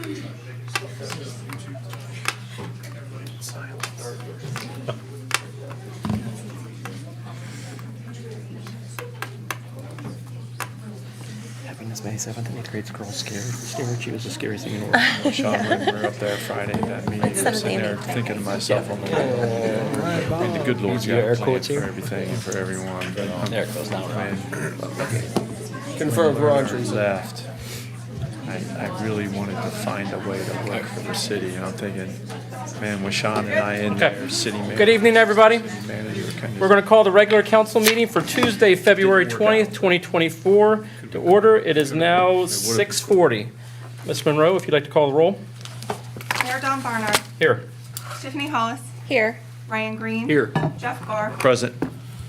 Having this May 7th and 8th grade girl scared. She was the scariest thing in the world. Sean, when we were up there Friday, that meeting, I was sitting there thinking to myself on the way. I mean, the good Lord's got a plan for everything and for everyone. But There it goes now. Confirmed for Audrey. left. I really wanted to find a way to work for the city, and I'm thinking, man, with Sean and I in there, city manager. Good evening, everybody. Manager kind We're going to call the regular council meeting for Tuesday, February 20th, 2024 to order. It is now 6:40. Ms. Monroe, if you'd like to call the roll. Mayor Don Barnard. Here. Tiffany Hollis. Here. Ryan Green. Here. Jeff Barr. Present.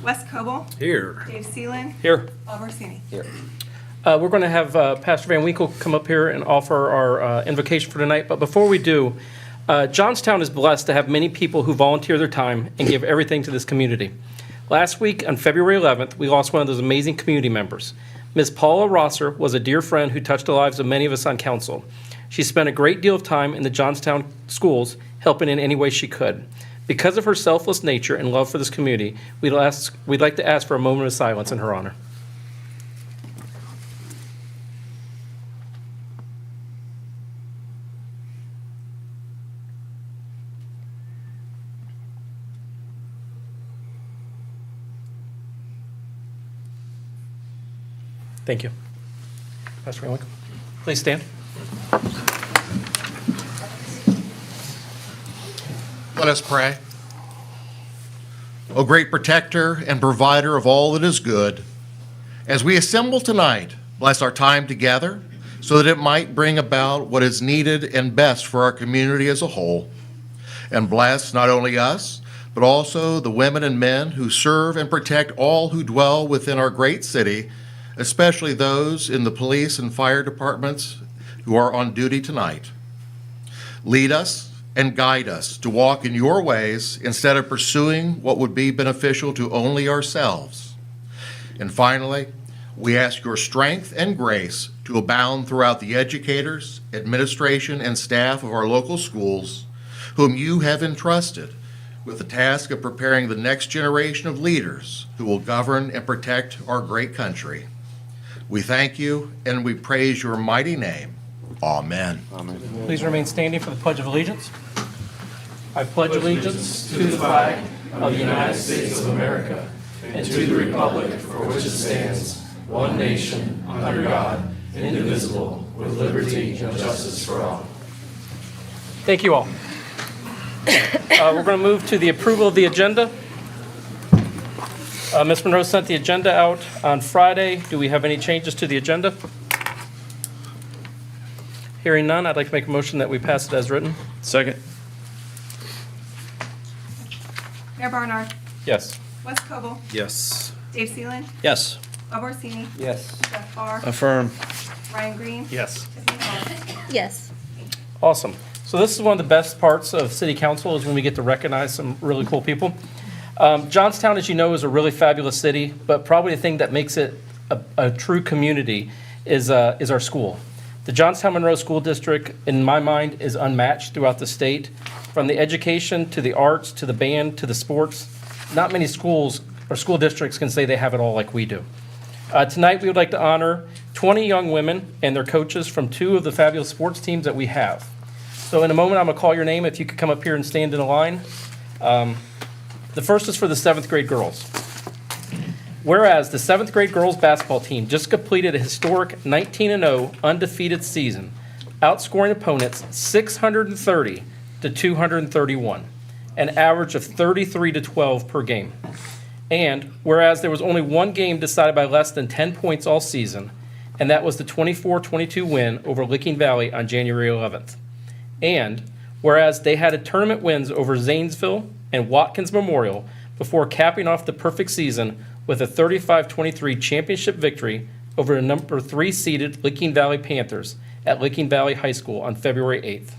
Wes Coble. Here. Dave Seelan. Here. Bob Orsini. We're going to have Pastor Van Winkle come up here and offer our invocation for tonight. But before we do, Johnstown is blessed to have many people who volunteer their time and give everything to this community. Last week, on February 11th, we lost one of those amazing community members. Ms. Paula Rosser was a dear friend who touched the lives of many of us on council. She spent a great deal of time in the Johnstown schools, helping in any way she could. Because of her selfless nature and love for this community, we'd like to ask for a moment of silence in her honor. Thank you. Pastor Van Winkle, please stand. Let us pray. O great protector and provider of all that is good, as we assemble tonight, bless our time together so that it might bring about what is needed and best for our community as a whole. And bless not only us, but also the women and men who serve and protect all who dwell within our great city, especially those in the police and fire departments who are on duty tonight. Lead us and guide us to walk in your ways instead of pursuing what would be beneficial to only ourselves. And finally, we ask your strength and grace to abound throughout the educators, administration, and staff of our local schools, whom you have entrusted with the task of preparing the next generation of leaders who will govern and protect our great country. We thank you and we praise your mighty name. Amen. Please remain standing for the Pledge of Allegiance. I pledge allegiance to the flag of the United States of America and to the republic for which it stands, one nation, under God, indivisible, with liberty and justice for all. Thank you all. We're going to move to the approval of the agenda. Ms. Monroe sent the agenda out on Friday. Do we have any changes to the agenda? Hearing none, I'd like to make a motion that we pass it as written. Second. Mayor Barnard. Yes. Wes Coble. Yes. Dave Seelan. Yes. Bob Orsini. Yes. Jeff Barr. Affirm. Ryan Green. Yes. Tiffany Hollis. Yes. Awesome. So this is one of the best parts of city council is when we get to recognize some really cool people. Johnstown, as you know, is a really fabulous city, but probably the thing that makes it a true community is our school. The Johnstown Monroe School District, in my mind, is unmatched throughout the state. From the education to the arts to the band to the sports, not many schools or school districts can say they have it all like we do. Tonight, we would like to honor 20 young women and their coaches from 2 of the fabulous sports teams that we have. So in a moment, I'm going to call your name. If you could come up here and stand in a line. The first is for the 7th grade girls. Whereas the 7th grade girls basketball team just completed a historic 19-0 undefeated season, outscoring opponents 630 to 231, an average of 33 to 12 per game. And whereas there was only one game decided by less than 10 points all season, and that was the 24-22 win over Licking Valley on January 11th. And whereas they had a tournament wins over Zanesville and Watkins Memorial before capping off the perfect season with a 35-23 championship victory over the number 3 seeded Licking Valley Panthers at Licking Valley High School on February 8th.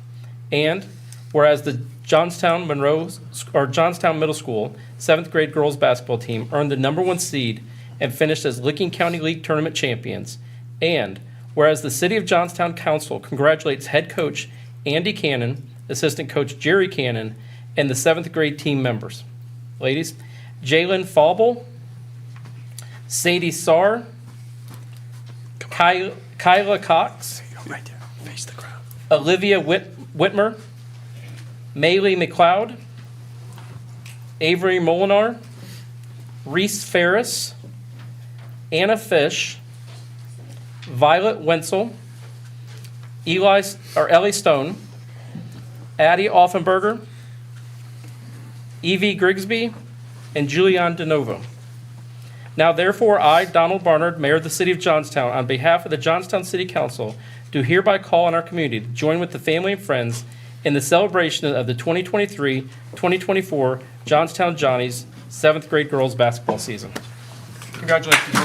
And whereas the Johnstown Middle School 7th grade girls basketball team earned the number 1 seed and finished as Licking County League tournament champions. And whereas the City of Johnstown Council congratulates head coach Andy Cannon, assistant coach Jerry Cannon, and the 7th grade team members. Ladies, Jalen Fauble, Sadie Sarr, Kyla Cox, Right there. Face the crowd. Olivia Whitmer, Maylee McLeod, Avery Molinar, Reese Ferris, Anna Fish, Violet Wenzel, Ellie Stone, Addie Offenberger, Evie Grigsby, and Julianne DeNovo. Now therefore, I, Donald Barnard, Mayor of the City of Johnstown, on behalf of the Johnstown City Council, do hereby call on our community to join with the family and friends in the celebration of the 2023-2024 Johnstown Johnnies 7th grade girls basketball season. Congratulations.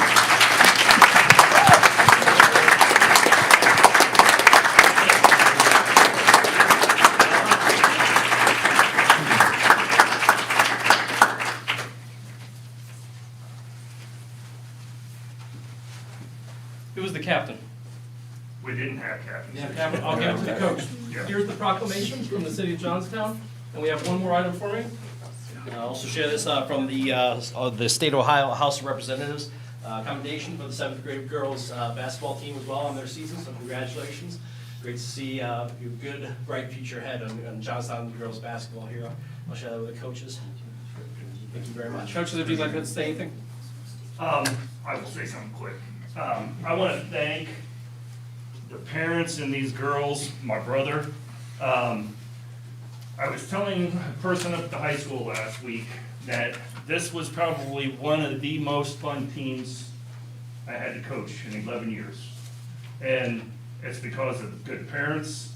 Who was the captain? We didn't have captains. Yeah, captain. I'll give it to the coach. Yeah. Here's the proclamation from the City of Johnstown, and we have one more item for me. I'll also share this from the State of Ohio House of Representatives. Commendation for the 7th grade girls basketball team as well on their season, so congratulations. Great to see your good, bright future ahead on Johnstown girls basketball here. I'll share that with the coaches. Thank you very much. Coaches, if you'd like to say anything. I will say something quick. I want to thank the parents and these girls, my brother. I was telling a person up at the high school last week that this was probably one of the most fun teams I had to coach in 11 years. And it's because of good parents,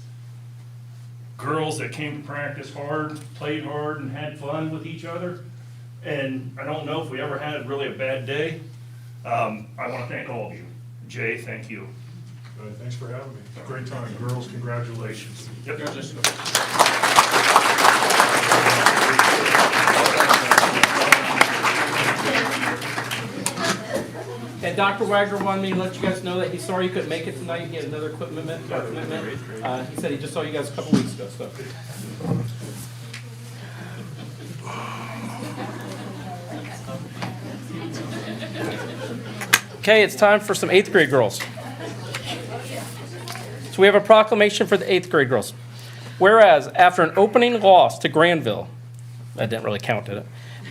girls that came to practice hard, played hard, and had fun with each other. And I don't know if we ever had really a bad day. I want to thank all of you. Jay, thank you. Thanks for having me. Great time. Girls, congratulations. Yep. And Dr. Wagner wanted me to let you guys know that he's sorry he couldn't make it tonight. He had another commitment. He said he just saw you guys a couple weeks ago. So. Okay, it's time for some 8th grade girls. So we have a proclamation for the 8th grade girls. Whereas, after an opening loss to Granville, that didn't really count, did it?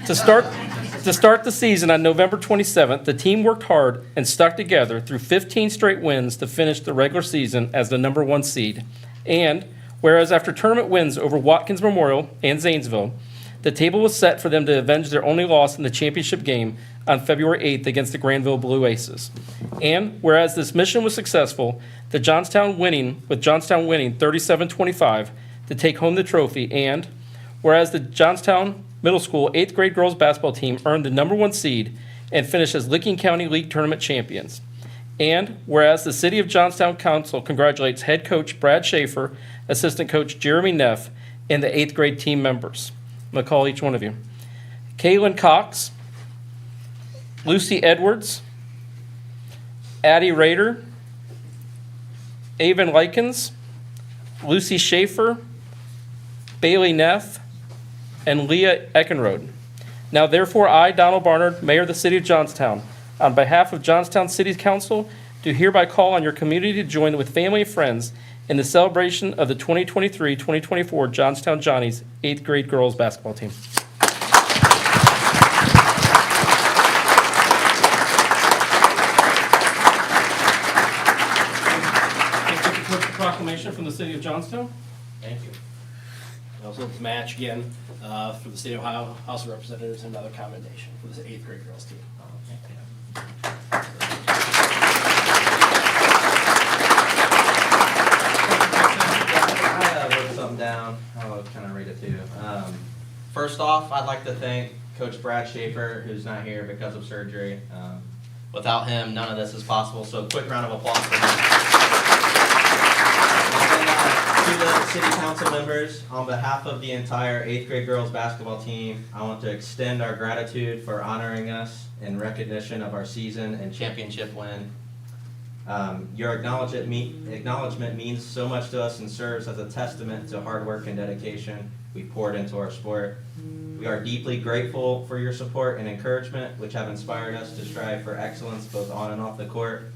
To start the season on November 27th, the team worked hard and stuck together through 15 straight wins to finish the regular season as the number 1 seed. And whereas after tournament wins over Watkins Memorial and Zanesville, the table was set for them to avenge their only loss in the championship game on February 8th against the Granville Blue Aces. And whereas this mission was successful, with Johnstown winning 37-25 to take home the trophy, and whereas the Johnstown Middle School 8th grade girls basketball team earned the number 1 seed and finished as Licking County League tournament champions. And whereas the City of Johnstown Council congratulates head coach Brad Schaefer, assistant coach Jeremy Neff, and the 8th grade team members. I'm going to call each one of you. Kaylin Cox, Lucy Edwards, Addie Rader, Avon Likens, Lucy Schaefer, Bailey Neff, and Leah Eckenrode. Now therefore, I, Donald Barnard, Mayor of the City of Johnstown, on behalf of Johnstown City Council, do hereby call on your community to join with family and friends in the celebration of the 2023-2024 Johnstown Johnnies 8th grade girls basketball team. Proclamation from the City of Johnstown. Thank you. I also have a match again for the State of Ohio House of Representatives, another commendation for the 8th grade girls team. I wrote something down. I'll kind of read it to you. First off, I'd like to thank Coach Brad Schaefer, who's not here because of surgery. Without him, none of this is possible, so quick round of applause for him. To the city council members, on behalf of the entire 8th grade girls basketball team, I want to extend our gratitude for honoring us in recognition of our season and championship win. Your acknowledgement means so much to us and serves as a testament to hard work and dedication we poured into our sport. We are deeply grateful for your support and encouragement, which have inspired us to strive for excellence both on and off the court.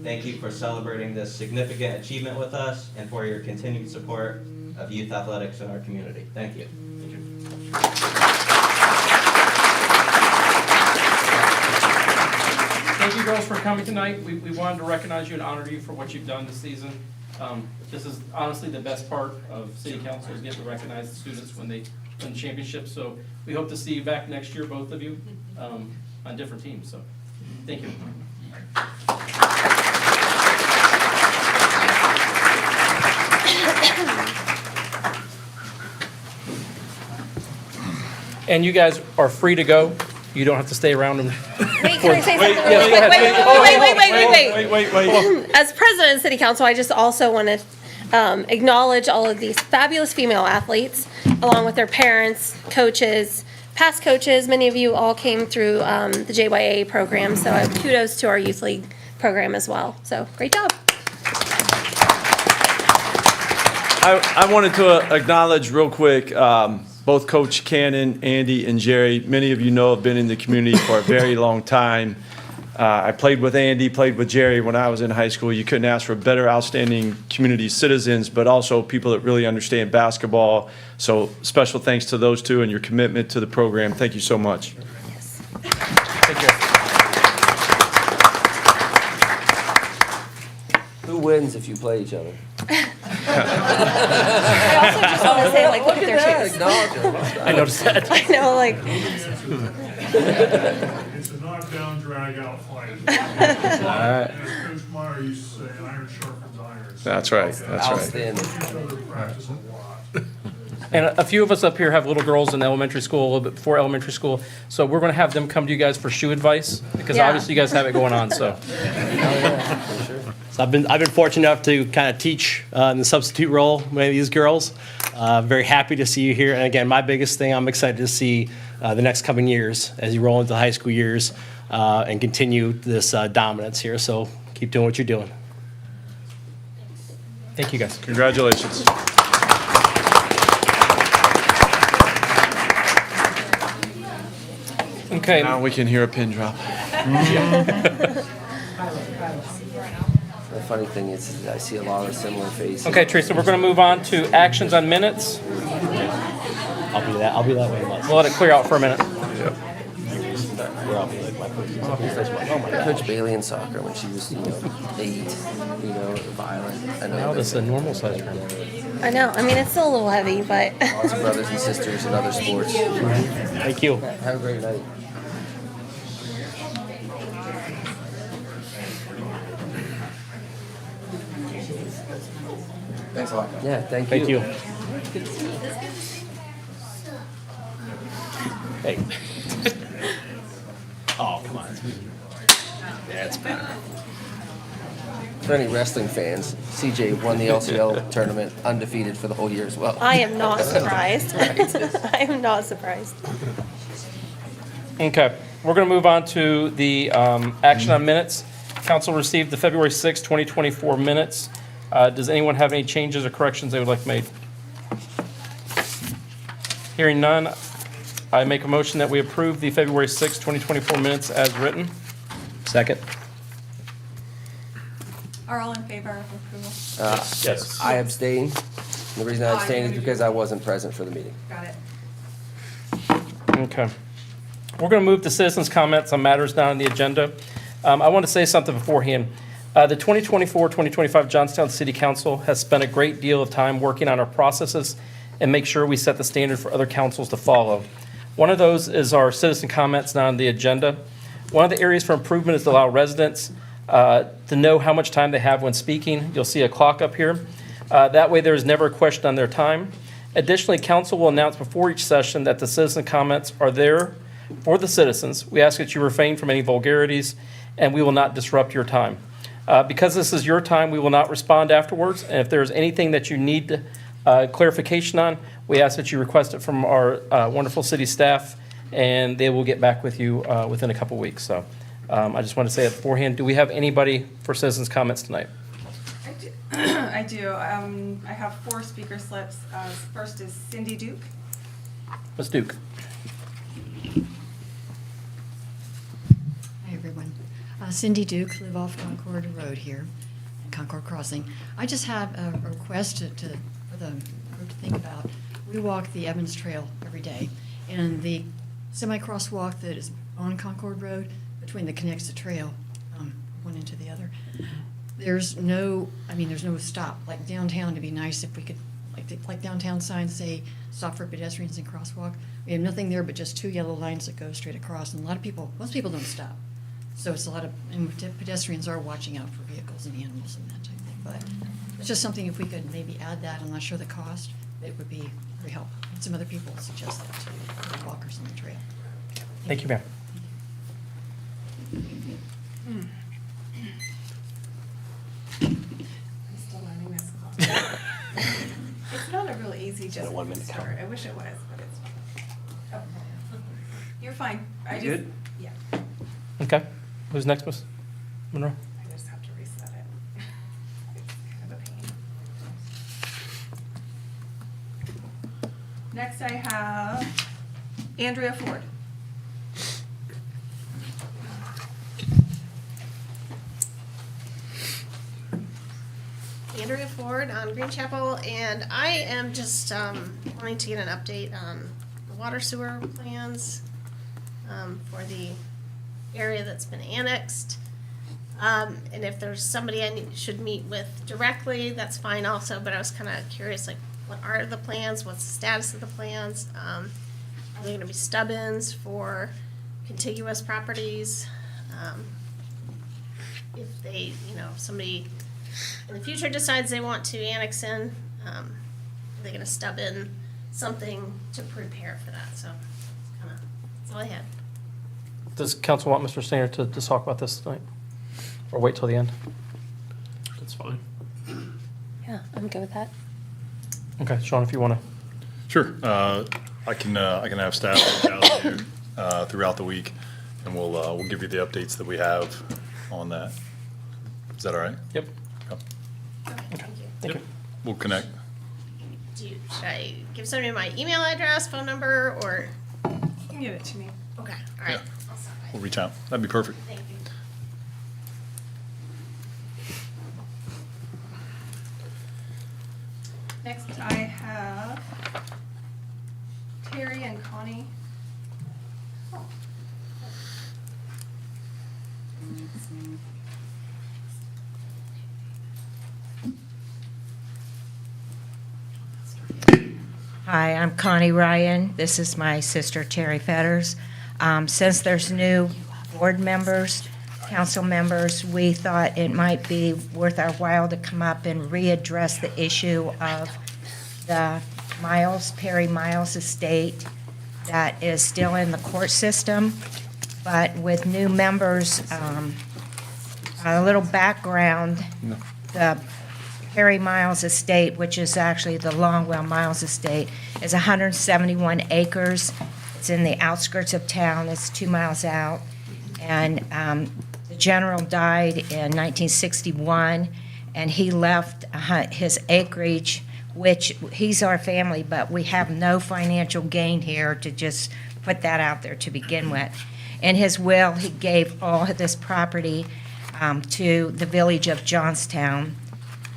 Thank you for celebrating this significant achievement with us and for your continued support of youth athletics in our community. Thank you. Thank you, girls, for coming tonight. We wanted to recognize you and honor you for what you've done this season. This is honestly the best part of city council is getting to recognize the students when they win championships. So we hope to see you back next year, both of you, on different teams. So thank you. And you guys are free to go. You don't have to stay around and. Wait, can I say something yes, really go quick? ahead. Wait. As president of City Council, I just also want to acknowledge all of these fabulous female athletes, along with their parents, coaches, past coaches. Many of you all came through the JYA program, so kudos to our Youth League program as well. So, great job. I wanted to acknowledge real quick, both Coach Cannon, Andy, and Jerry. Many of you know have been in the community for a very long time. I played with Andy, played with Jerry when I was in high school. You couldn't ask for better, outstanding community citizens, but also people that really understand basketball. So special thanks to those two and your commitment to the program. Thank you so much. Take care. Who wins if you play each other? I also just want to say, like, look at their shoes. I noticed that. I know, like, It's a knockdown, drag-out fight. right. As Coach Meyer used to say, iron sharpens iron. That's right. That's right. Outstanding. Each other practice a lot. And a few of us up here have little girls in elementary school, a little bit before elementary school. So we're going to have them come to you guys for shoe advice because Yeah. obviously you guys have it going on. So So I've been fortunate enough to kind of teach in the substitute role many of these girls. Very happy to see you here. And again, my biggest thing, I'm excited to see the next coming years as you roll into the high school years and continue this dominance here. So keep doing what you're doing. thank you guys. Congratulations. Okay. Now we can hear a pin drop. The funny thing is, I see a lot of similar faces. Okay, Teresa, we're going to move on to actions on minutes. I'll be that way. We'll let it clear out for a minute. Coach Bailey in soccer when she was, 8, violent. I know Now this is a normal size room. I know. I mean, it's still a little heavy, but lots of brothers and sisters in other sports. Thank you. Have a great night. Thanks a lot. Yeah, thank you. Thank you. Hey. Oh, come on. That's better. For any wrestling fans, CJ won the LCL tournament undefeated for the whole year as well. I am not surprised. I am not surprised. Okay, we're going to move on to the action on minutes. Council received the February 6, 2024 minutes. Does anyone have any changes or corrections they would like made? Hearing none, I make a motion that we approve the February 6, 2024 minutes as written. Second. Are all in favor of approval? Yes. I abstain. The reason I abstain is because I wasn't present for the meeting. Got it. Okay. We're going to move to citizens' comments on matters not on the agenda. I want to say something beforehand. The 2024-2025 Johnstown City Council has spent a great deal of time working on our processes and make sure we set the standard for other councils to follow. One of those is our citizen comments not on the agenda. One of the areas for improvement is to allow residents to know how much time they have when speaking. You'll see a clock up here. That way there is never a question on their time. Additionally, council will announce before each session that the citizen comments are there for the citizens. We ask that you refrain from any vulgarities and we will not disrupt your time. Because this is your time, we will not respond afterwards. And if there's anything that you need clarification on, we ask that you request it from our wonderful city staff, and they will get back with you within a couple weeks. So I just want to say it beforehand, do we have anybody for citizens' comments tonight? I do. I have 4 speaker slips. First is Cindy Duke. Ms. Duke? Hi, everyone. Cindy Duke, live off Concord Road here, Concord Crossing. I just have a request for the group to think about. We walk the Evans Trail every day, and the semi-crosswalk that is on Concord Road, between that connects the trail, one into the other, there's no stop. Like downtown, it'd be nice if we could, like downtown signs say, stop for pedestrians and crosswalk. We have nothing there but just 2 yellow lines that go straight across, and most people don't stop. So it's and pedestrians are watching out for vehicles and animals and that type of thing. But it's just something, if we could maybe add that, I'm not sure the cost, it would be very helpful. And some other people suggest that too, for the walkers on the trail. Thank you, ma'am. I'm still learning this class. It's not a real easy just start. I wish it was, but it's. Oh, you're fine. I just. good? Yeah. Okay. Who's next, Ms. Monroe? I just have to reset it. It's kind of a pain. Next I have Andrea Ford. Andrea Ford on Green Chapel, and I am just wanting to get an update on the water sewer plans for the area that's been annexed. And if there's somebody I should meet with directly, that's fine also, but I was kind of curious, like, what are the plans? What's the status of the plans? Are there going to be stub-ins for contiguous properties? If they, somebody in the future decides they want to annex in, are they going to stub in something to prepare for that? So that's all I had. Does council want Mr. Singer to talk about this tonight? Or wait till the end? That's fine. Yeah, I'm good with that. Okay, Sean, if you want to. Sure. I can have staff reach out to you throughout the week, and we'll give you the updates that we have on that. Is that all right? Yep. Yep. Okay, thank you. Thank you. We'll connect. Should I give somebody my email address, phone number, or? You can give it to me. Okay, all right. Yeah. I'll stop by. We'll reach out. That'd be perfect. Thank you. Next I have Terry and Connie. Hi, I'm Connie Ryan. This is my sister Terry Fetters. Since there's new board members, council members, we thought it might be worth our while to come up and readdress the issue of the Perry Miles estate that is still in the court system, but with new members, a little background, the Perry Miles estate, which is actually the Longwell Miles estate, is 171 acres. It's in the outskirts of town. It's 2 miles out. And the general died in 1961, and he left his acreage, which he's our family, but we have no financial gain here, to just put that out there to begin with. In his will, he gave all of this property to the village of Johnstown.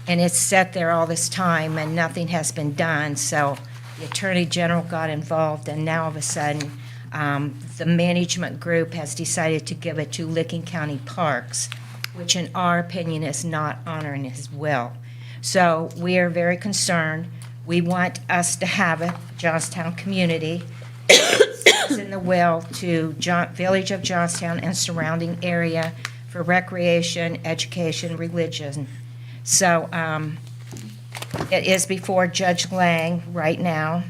And it's sat there all this time, and nothing has been done. So the Attorney General got involved, and now all of a sudden, the management group has decided to give it to Licking County Parks, which in our opinion is not honoring his will. So we are very concerned. We want us to have a Johnstown community. It's in the will to Village of Johnstown and surrounding area for recreation, education, religion. So it is before Judge Lang right now.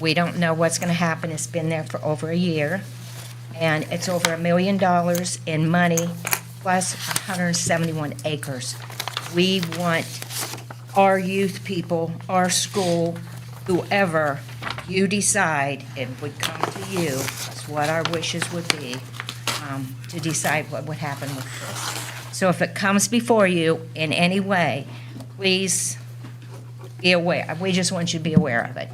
We don't know what's going to happen. It's been there for over a year. And it's over $1 million in money, plus 171 acres. We want our youth people, our school, whoever you decide, it would come to you. That's what our wishes would be. to decide what would happen with this. So if it comes before you in any way, please be aware. We just want you to be aware of it.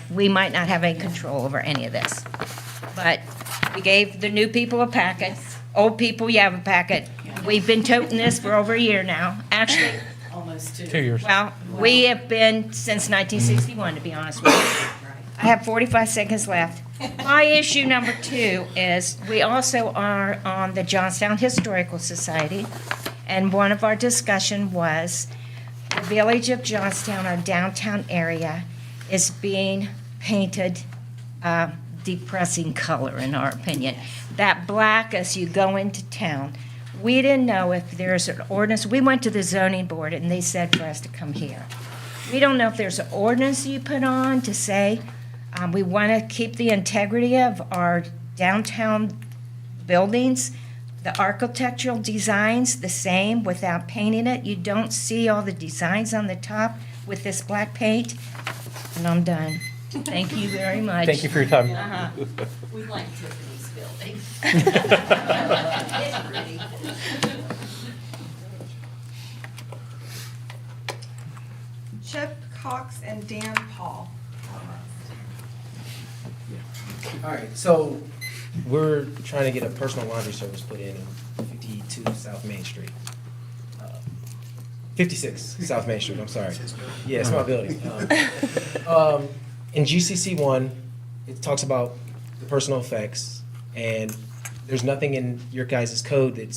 We might not have any control over any of this. But we gave the new people a packet. Old people, you have a packet. We've been toting this for over a year now. Actually, Almost 2 years. well, we have been since 1961, to be honest with you. I have 45 seconds left. My issue number 2 is we also are on the Johnstown Historical Society, and one of our discussion was the village of Johnstown, our downtown area, is being painted depressing color, in our opinion. That black as you go into town. We didn't know if there's an ordinance. We went to the zoning board, and they said for us to come here. We don't know if there's an ordinance you put on to say, we want to keep the integrity of our downtown buildings, the architectural designs the same without painting it. You don't see all the designs on the top with this black paint. And I'm done. Thank you very much. Thank you for your time. We like Tiffany's building. Chip Cox and Dan Paul. All right, so we're trying to get a personal laundry service put in 52 South Main Street. 56 South Main Street, I'm sorry. Yeah, it's my building. In GCC 1, it talks about the personal effects, and there's nothing in your guys' code that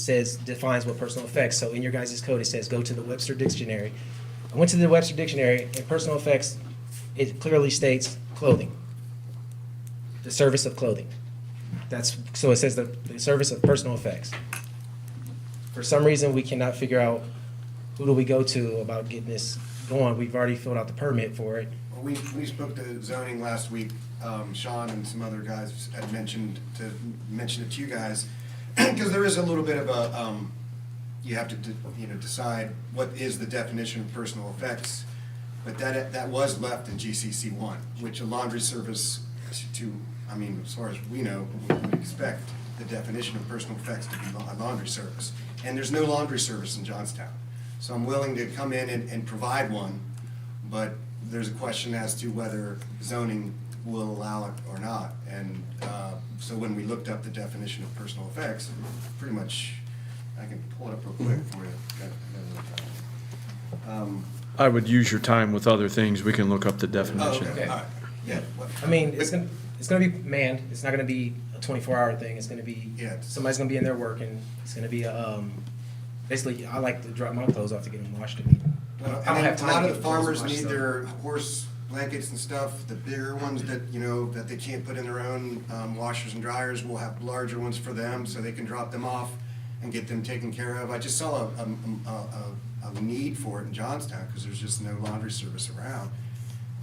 defines what personal effects. So in your guys' code, it says go to the Webster Dictionary. I went to the Webster Dictionary, and personal effects, it clearly states clothing. The service of clothing. So it says the service of personal effects. For some reason, we cannot figure out who do we go to about getting this going. We've already filled out the permit for it. Well, we spoke to zoning last week. Sean and some other guys had mentioned it to you guys, because there is a little bit of a, you have to decide what is the definition of personal effects. But that was left in GCC 1, which a laundry service as far as we know, we would expect the definition of personal effects to be a laundry service. And there's no laundry service in Johnstown. So I'm willing to come in and provide one, but there's a question as to whether zoning will allow it or not. And so when we looked up the definition of personal effects, pretty much, I can pull it up real quick for you. I would use your time with other things. We can look up the definition. Okay, all right. Yeah. I mean, it's gonna be manned. It's not gonna be a 24-hour thing. It's gonna be, somebody's gonna be in there working. It's gonna be basically, I like to drop my clothes off to get them washed. Well, I don't have time a lot to of get the farmers washed, need so. their horse blankets and stuff. The bigger ones that they can't put in their own washers and dryers, we'll have larger ones for them so they can drop them off and get them taken care of. I just saw a need for it in Johnstown because there's just no laundry service around.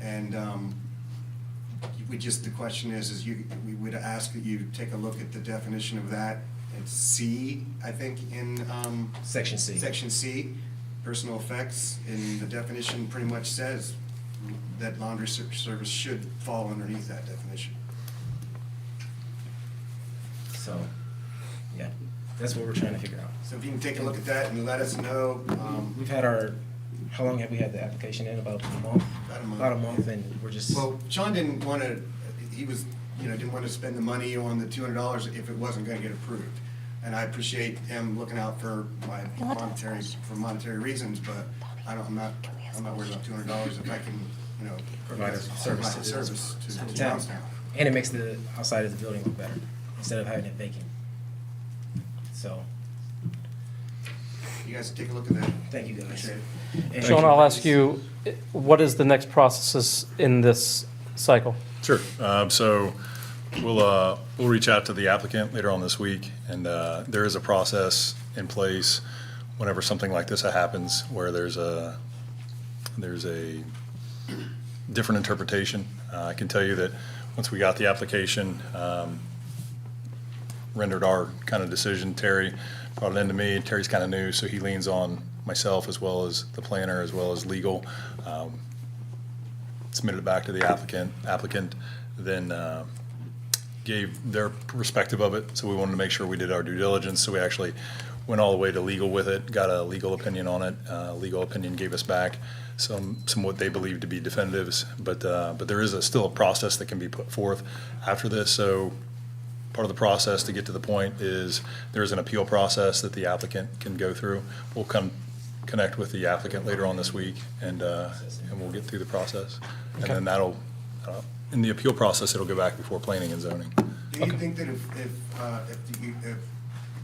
And the question is we would ask that you take a look at the definition of that. It's C, I think, in Section C. Section C, personal effects, and the definition pretty much says that laundry service should fall underneath that definition. So, yeah, that's what we're trying to figure out. So if you can take a look at that and let us know. We've had how long have we had the application in? About a month? About a month, and we're just. Well, Sean didn't want to, didn't want to spend the money on the $200 if it wasn't going to get approved. And I appreciate him looking out for my monetary reasons, but I'm not worried about $200 if I can, provide a service to the town. Johnstown. And it makes the outside of the building look better, instead of having it vacant. So. You guys take a look at that. Thank you, guys. And- Sean, I'll ask you, what is the next processes in this cycle? Sure. So we'll reach out to the applicant later on this week, and there is a process in place whenever something like this happens where there's a different interpretation. I can tell you that once we got the application, rendered our kind of decision, Terry brought it into me. Terry's kind of new, so he leans on myself as well as the planner as well as legal. Submitted it back to the applicant then gave their perspective of it, so we wanted to make sure we did our due diligence, so we actually went all the way to legal with it, got a legal opinion on it. Legal opinion gave us back some what they believe to be definitives, but there is still a process that can be put forth after this, so part of the process to get to the point is there is an appeal process that the applicant can go through. We'll connect with the applicant later on this week, and we'll get through the process. And then that'll, in the appeal process, it'll go back before planning and zoning. Do you think that if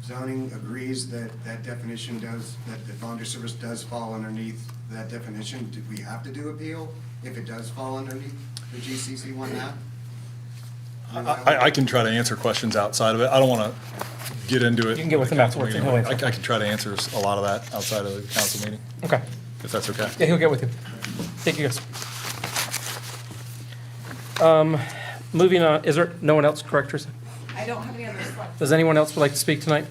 zoning agrees that that definition does, that the volunteer service does fall underneath that definition, do we have to do appeal if it does fall underneath the GCC one map? I can try to answer questions outside of it. I don't want to get into it. You can get with him afterwards, and he'll answer. I can try to answer a lot of that outside of the council meeting. Okay. If that's okay. Yeah, he'll get with you. Thank you, guys. Moving on, is there no one else, correct, Teresa? I don't have any other slides. Does anyone else would like to speak tonight?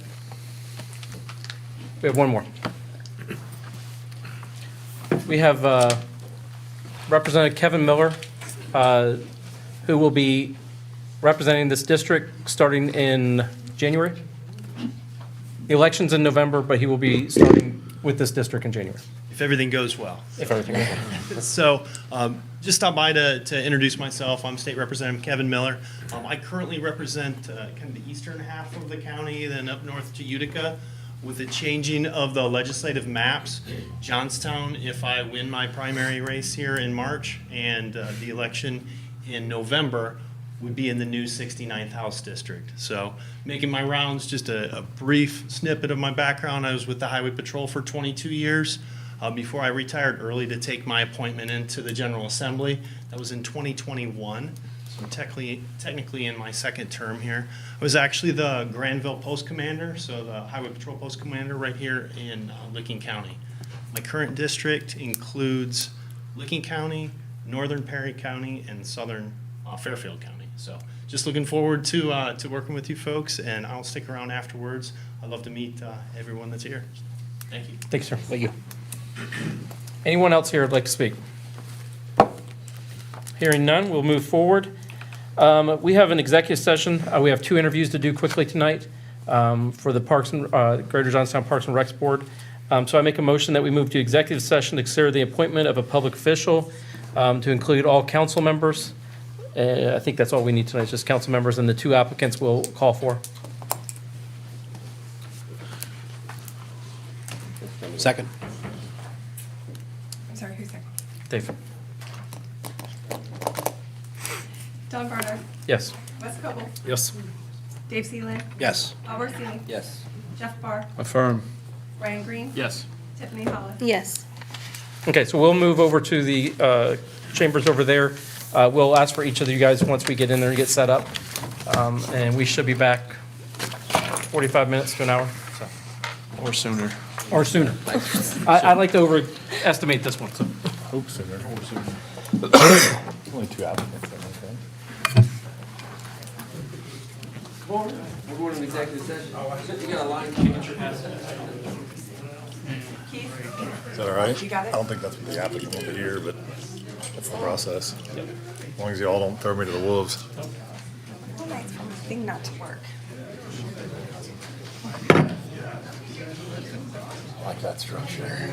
We have one more. We have Representative Kevin Miller, who will be representing this district starting in January. The election's in November, but he will be starting with this district in January. If everything goes well. If everything goes well. So, just stop by to introduce myself. I'm State Representative Kevin Miller. I currently represent kind of the eastern half of the county, then up north to Utica. With the changing of the legislative maps, Johnstown, if I win my primary race here in March, and the election in November, would be in the new 69th House District. So making my rounds, just a brief snippet of my background. I was with the Highway Patrol for 22 years before I retired early to take my appointment into the General Assembly. That was in 2021. So I'm technically in my second term here. I was actually the Granville Post Commander, so the Highway Patrol Post Commander right here in Licking County. My current district includes Licking County, Northern Perry County, and Southern Fairfield County. So just looking forward to working with you folks, and I'll stick around afterwards. I'd love to meet everyone that's here. Thank you. Thanks, sir. Thank you. Anyone else here would like to speak? Hearing none, we'll move forward. We have an executive session. We have 2 interviews to do quickly tonight for the Parks and Greater Johnstown Parks and Recs Board. So I make a motion that we move to executive session to consider the appointment of a public official to include all council members. I think that's all we need tonight, just council members, and the 2 applicants we'll call for. Second. I'm sorry, who's second? Dave? Don Barnard, Yes. Wes Coble, Yes. Dave Seeland, Yes. Albert Seeley, Yes. Jeff Barr, Affirm. Ryan Green, Yes. Tiffany Hollis. Yes. Okay, so we'll move over to the chambers over there. We'll ask for each of you guys once we get in there and get set up. And we should be back 45 minutes to an hour. So. Or sooner. Or sooner. I'd like to overestimate this one. So. Hope sooner. Only 2 applicants, I think, right? We're going to executive session. You got a line? Is that all right? You got it? I don't think that's what the applicant will hear, but that's the process. As long as you all don't throw me to the wolves. Well, nice for my thing not to work. I like that structure.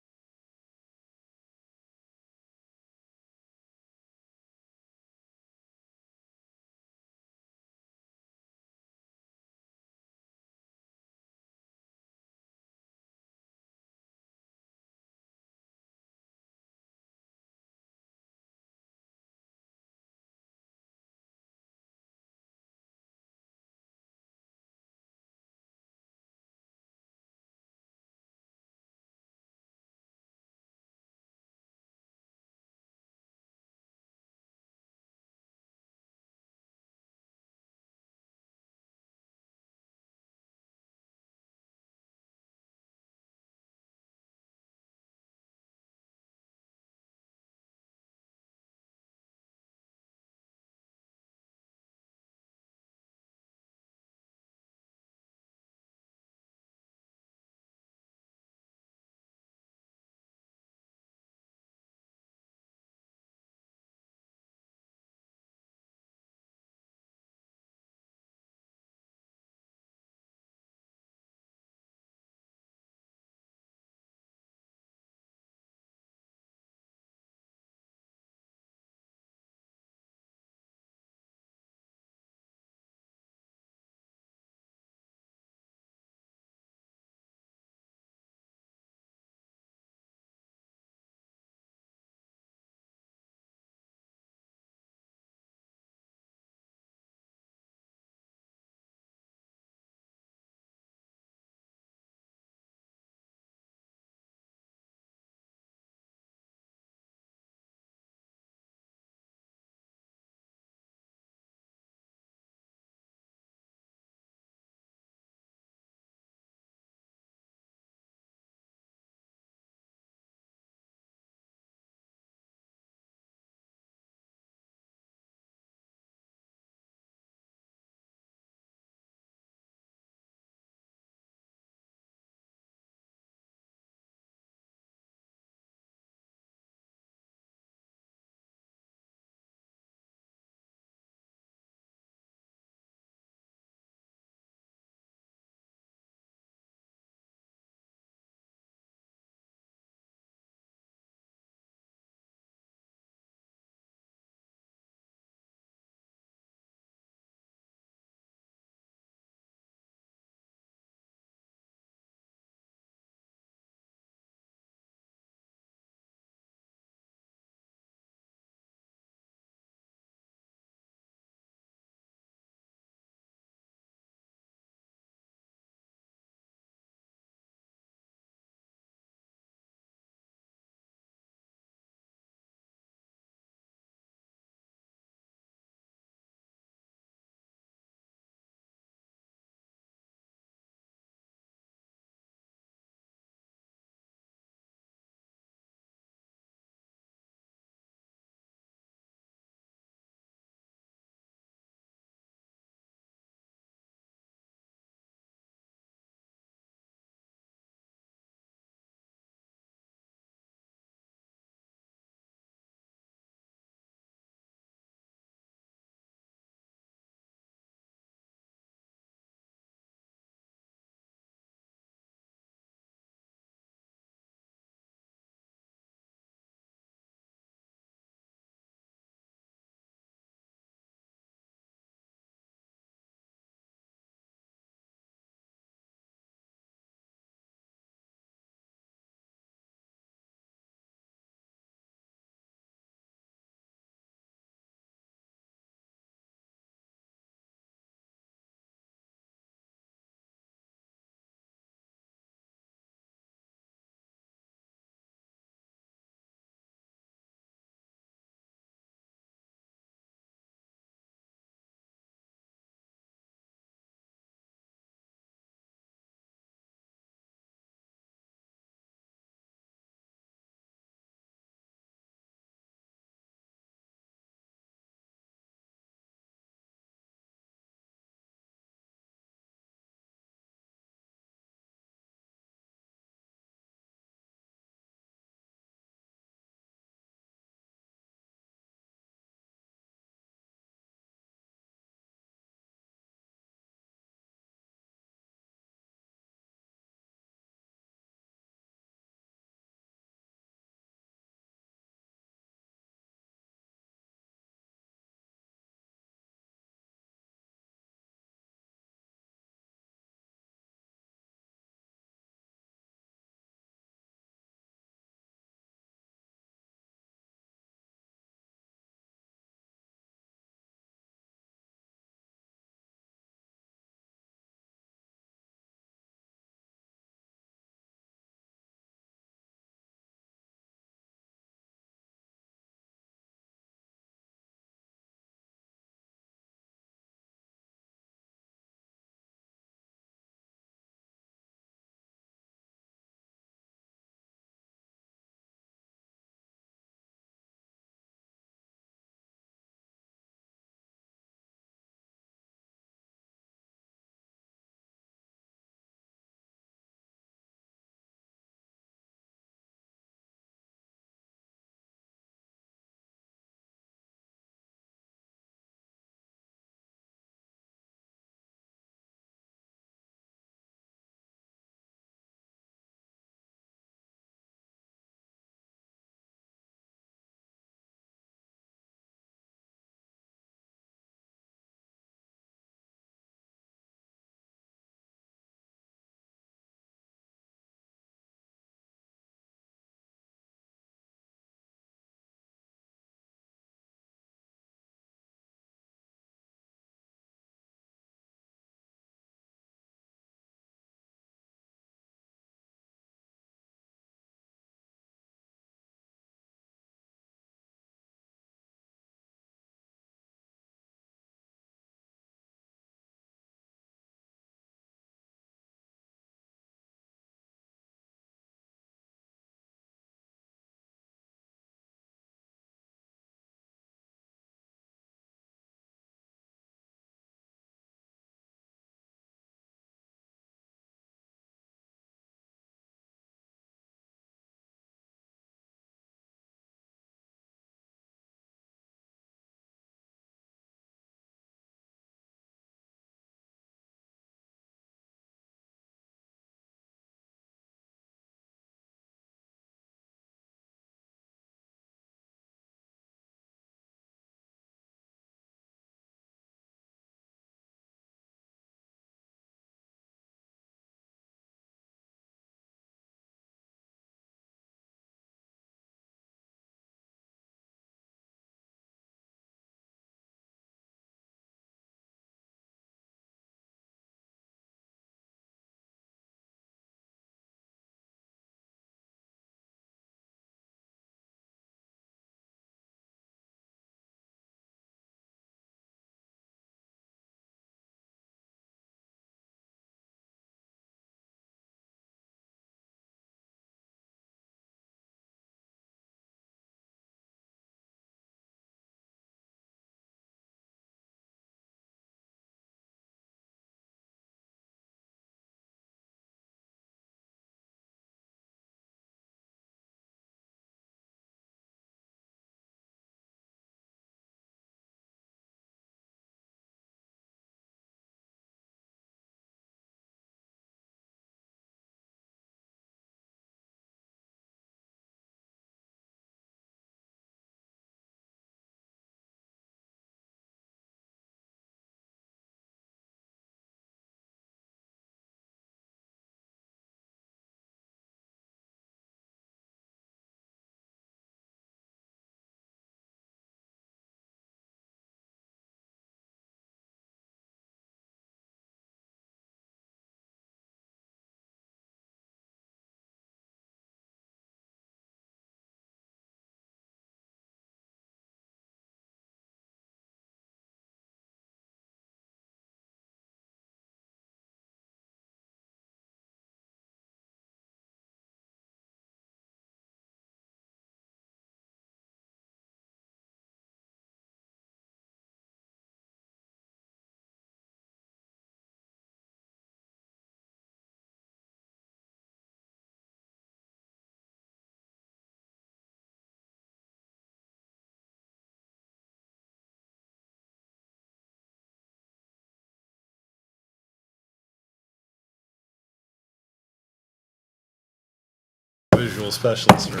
visual specialist or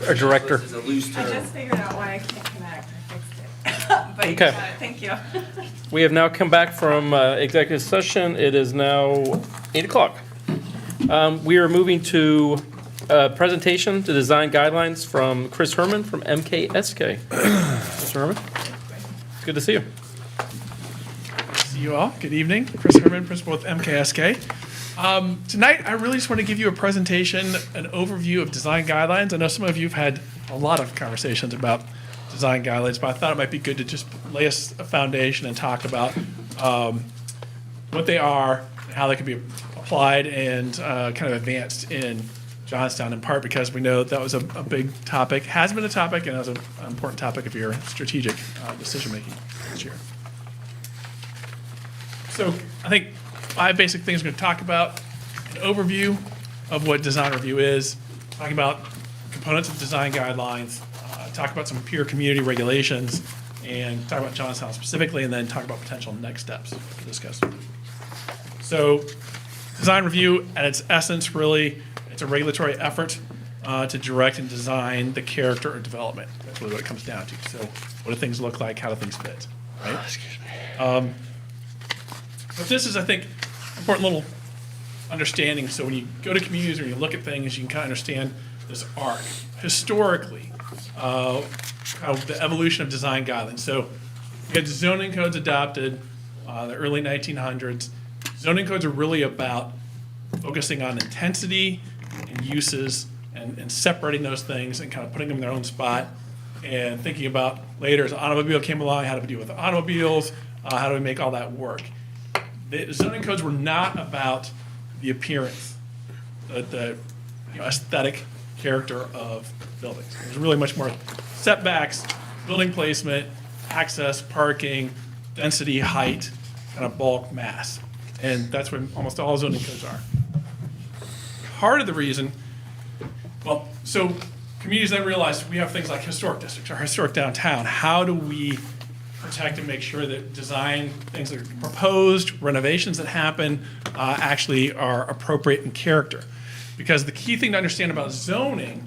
Or director. It's a loose I term. just figured out why I can't connect. I fixed it. But you Okay. got it. Thank you. We have now come back from executive session. It is now 8 o'clock. We are moving to a presentation to design guidelines from Chris Herman from MKSK. Mr. Herman, good to see you. See you all. Good evening. Chris Herman, principal with MKSK. Tonight, I really just want to give you a presentation, an overview of design guidelines. I know some of you have had a lot of conversations about design guidelines, but I thought it might be good to just lay a foundation and talk about what they are, and how they can be applied and kind of advanced in Johnstown, in part because we know that was a big topic, has been a topic, and it was an important topic of your strategic decision-making this year. So I think 5 basic things we're going to talk about: an overview of what design review is, talking about components of design guidelines, talk about some peer community regulations, and talk about Johnstown specifically, and then talk about potential next steps to discuss. So design review, at its essence, really, it's a regulatory effort to direct and design the character or development. That's really what it comes down to. So what do things look like? How do things fit? Right? Excuse me. But this is, I think, important little understanding. So when you go to communities or you look at things, you can kind of understand this arc. Historically, how the evolution of design guidelines. So we had zoning codes adopted the early 1900s. Zoning codes are really about focusing on intensity and uses and separating those things and kind of putting them in their own spot and thinking about later as the automobile came along, how do we deal with automobiles, how do we make all that work. The zoning codes were not about the appearance, the aesthetic character of buildings. It was really much more setbacks, building placement, access, parking, density, height, kind of bulk, mass. And that's what almost all zoning codes are. Part of the reason, so communities then realized we have things like historic districts or historic downtown. How do we protect and make sure that design, things that are proposed, renovations that happen, actually are appropriate in character? Because the key thing to understand about zoning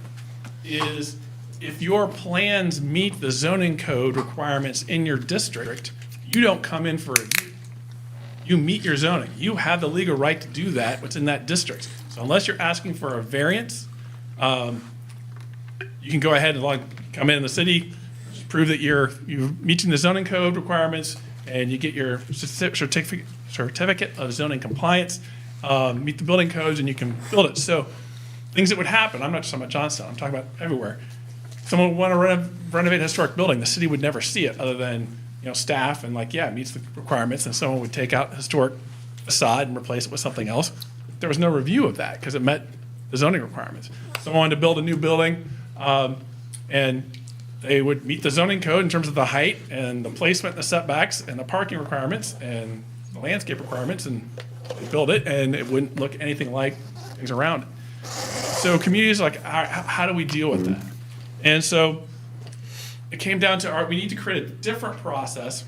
is if your plans meet the zoning code requirements in your district, you don't come in for review. You meet your zoning. You have the legal right to do that, what's in that district. So unless you're asking for a variance, you can go ahead and come in the city, prove that you're meeting the zoning code requirements, and you get your certificate of zoning compliance, meet the building codes, and you can build it. So things that would happen, I'm not just talking about Johnstown, I'm talking about everywhere. Someone would want to renovate a historic building, the city would never see it other than staff and it meets the requirements, and someone would take out a historic facade and replace it with something else. There was no review of that because it met the zoning requirements. Someone wanted to build a new building, and they would meet the zoning code in terms of the height and the placement, the setbacks, and the parking requirements, and the landscape requirements, and they build it, and it wouldn't look anything like things around it. So communities are like, how do we deal with that? And so it came down to we need to create a different process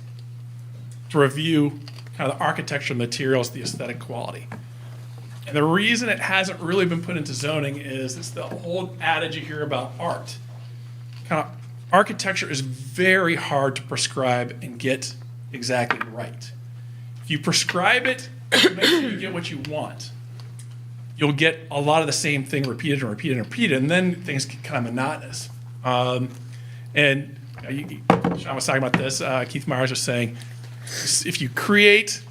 to review kind of the architecture, materials, the aesthetic quality. And the reason it hasn't really been put into zoning is it's the old adage you hear about art. Kind of architecture is very hard to prescribe and get exactly right. If you prescribe it, make sure you get what you want. You'll get a lot of the same thing repeated and repeated and repeated, and then things get kind of monotonous. And Sean was talking about this. Keith Myers was saying, if you create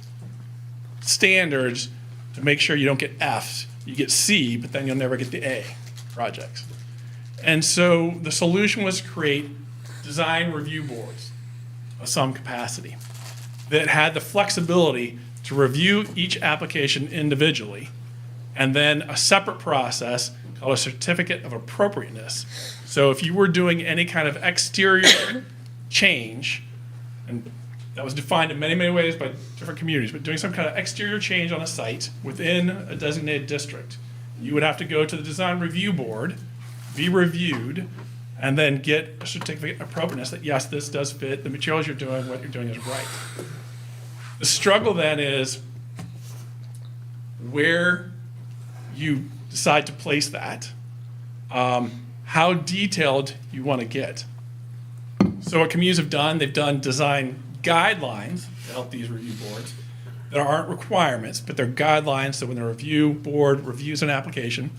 standards to make sure you don't get Fs, you get C, but then you'll never get the A projects. And so the solution was to create design review boards of some capacity that had the flexibility to review each application individually, and then a separate process called a certificate of appropriateness. So if you were doing any kind of exterior change, and that was defined in many, many ways by different communities, but doing some kind of exterior change on a site within a designated district, you would have to go to the design review board, be reviewed, and then get a certificate of appropriateness that, yes, this does fit, the materials you're doing, what you're doing is right. The struggle then is where you decide to place that. how detailed you want to get. So what communities have done, they've done design guidelines to help these review boards. There aren't requirements, but they're guidelines, so when the review board reviews an application,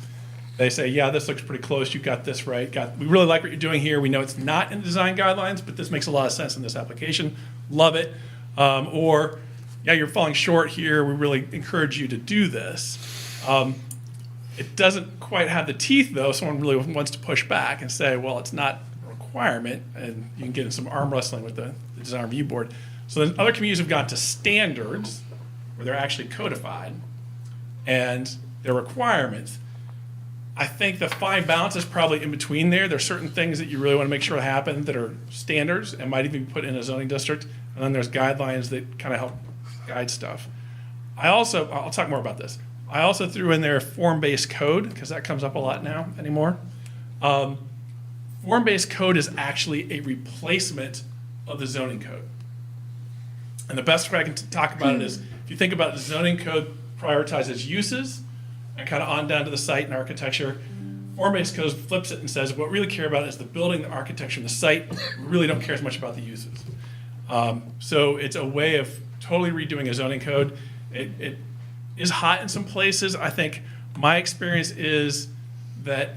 they say, yeah, this looks pretty close, you got this right, we really like what you're doing here, we know it's not in the design guidelines, but this makes a lot of sense in this application, love it. Or, yeah, you're falling short here, we really encourage you to do this. It doesn't quite have the teeth, though. Someone really wants to push back and say, well, it's not a requirement, and you can get in some arm wrestling with the design review board. So then other communities have gone to standards, where they're actually codified, and their requirements. I think the fine balance is probably in between there. There's certain things that you really want to make sure happen that are standards and might even be put in a zoning district, and then there's guidelines that kind of help guide stuff. I'll talk more about this. I also threw in there form-based code, because that comes up a lot now anymore. Form-based code is actually a replacement of the zoning code. And the best way I can talk about it is, if you think about the zoning code prioritizes uses and kind of on down to the site and architecture, form-based code flips it and says, what we really care about is the building, the architecture, and the site. We really don't care as much about the uses. So it's a way of totally redoing a zoning code. It is hot in some places. I think my experience is that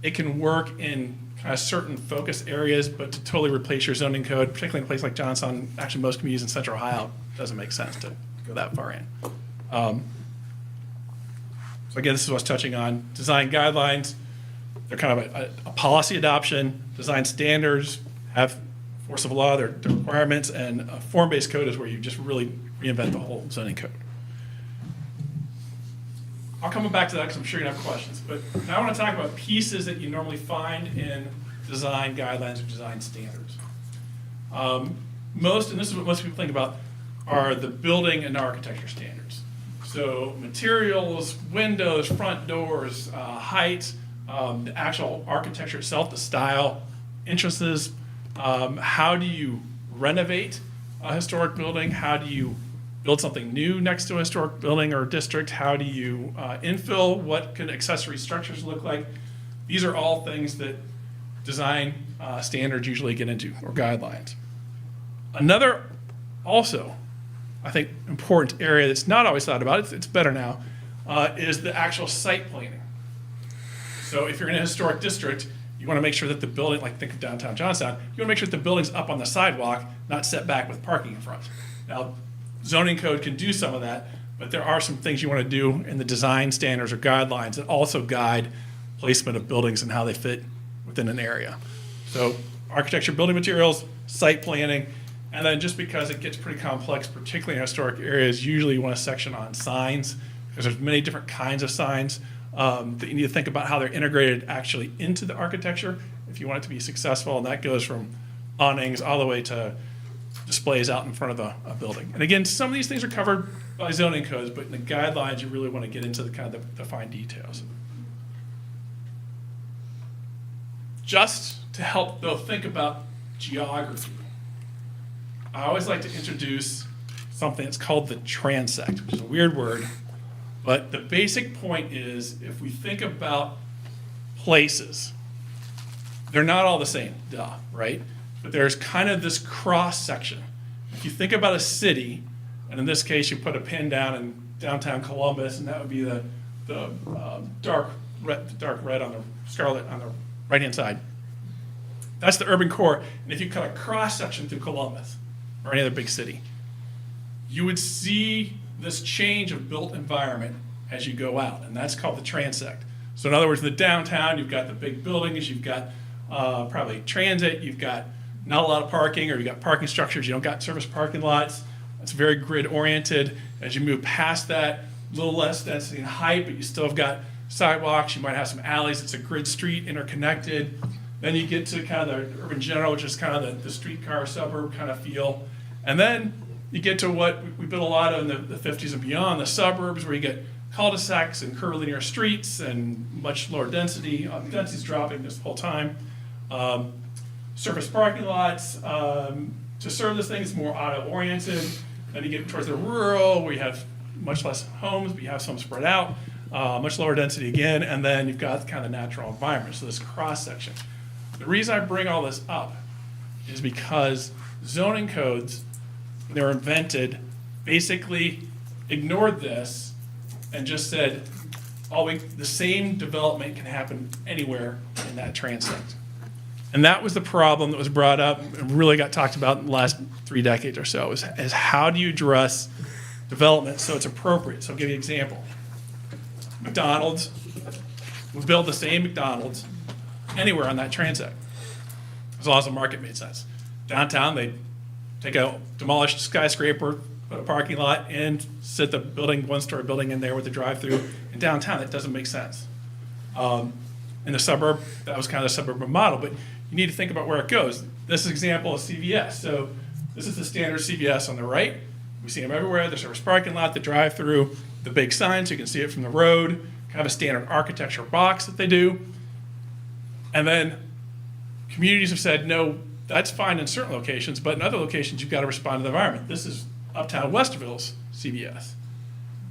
it can work in kind of certain focus areas, but to totally replace your zoning code, particularly in a place like Johnstown, actually most communities in Central Ohio, doesn't make sense to go that far in. So again, this is what I was touching on. Design guidelines, they're kind of a policy adoption. Design standards have force of law, they're requirements, and a form-based code is where you just really reinvent the whole zoning code. I'll come back to that because I'm sure you're going to have questions. But now I want to talk about pieces that you normally find in design guidelines or design standards. And this is what most people think about, are the building and architecture standards. So materials, windows, front doors, height, the actual architecture itself, the style, entrances. How do you renovate a historic building? How do you build something new next to a historic building or district? How do you infill? What can accessory structures look like? These are all things that design standards usually get into, or guidelines. Another also, I think, important area that's not always thought about, it's better now, is the actual site planning. So if you're in a historic district, you want to make sure that the building, like think of downtown Johnstown, you want to make sure that the building's up on the sidewalk, not set back with parking in front. Now, zoning code can do some of that, but there are some things you want to do in the design standards or guidelines that also guide placement of buildings and how they fit within an area. So architecture, building materials, site planning, and then just because it gets pretty complex, particularly in historic areas, usually you want a section on signs, because there's many different kinds of signs that you need to think about how they're integrated actually into the architecture if you want it to be successful, and that goes from awnings all the way to displays out in front of a building. And again, some of these things are covered by zoning codes, but in the guidelines, you really want to get into the kind of the fine details. Just to help, though, think about geography, I always like to introduce something that's called the transect, which is a weird word, but the basic point is if we think about places, they're not all the same, right? But there's kind of this cross section. If you think about a city, and in this case you put a pin down in downtown Columbus, and that would be the dark red on the scarlet on the right-hand side. That's the urban core. And if you cut a cross section through Columbus or any other big city, you would see this change of built environment as you go out, and that's called the transect. So in other words, in the downtown, you've got the big buildings, you've got probably transit, you've got not a lot of parking, or you've got parking structures, you don't got service parking lots. It's very grid oriented. As you move past that, a little less density in height, but you still have got sidewalks, you might have some alleys, it's a grid street, interconnected. Then you get to kind of the urban general, which is kind of the streetcar suburb kind of feel. And then you get to what we built a lot of in the 50s and beyond, the suburbs, where you get cul-de-sacs and curvilinear streets and much lower density. Density's dropping this whole time. Surface parking lots. To serve this thing, it's more auto-oriented. Then you get towards the rural, where you have much less homes, but you have some spread out. much lower density again, and then you've got kind of natural environment, so this cross section. The reason I bring all this up is because zoning codes, when they were invented, basically ignored this and just said, the same development can happen anywhere in that transect. And that was the problem that was brought up and really got talked about in the last 3 decades or so, is how do you address development so it's appropriate? So I'll give you an example. McDonald's would build the same McDonald's anywhere on that transect, as long as the market made sense. Downtown, they take a demolished skyscraper, put a parking lot, and sit the building, one-story building in there with a drive-through. In downtown, that doesn't make sense. In the suburb, that was kind of the suburban model, but you need to think about where it goes. This is an example of CVS. So this is the standard CVS on the right. We see them everywhere. The service parking lot, the drive-through, the big sign so you can see it from the road, kind of a standard architecture box that they do. And then communities have said, no, that's fine in certain locations, but in other locations, you've got to respond to the environment. This is Uptown Westerville's CVS.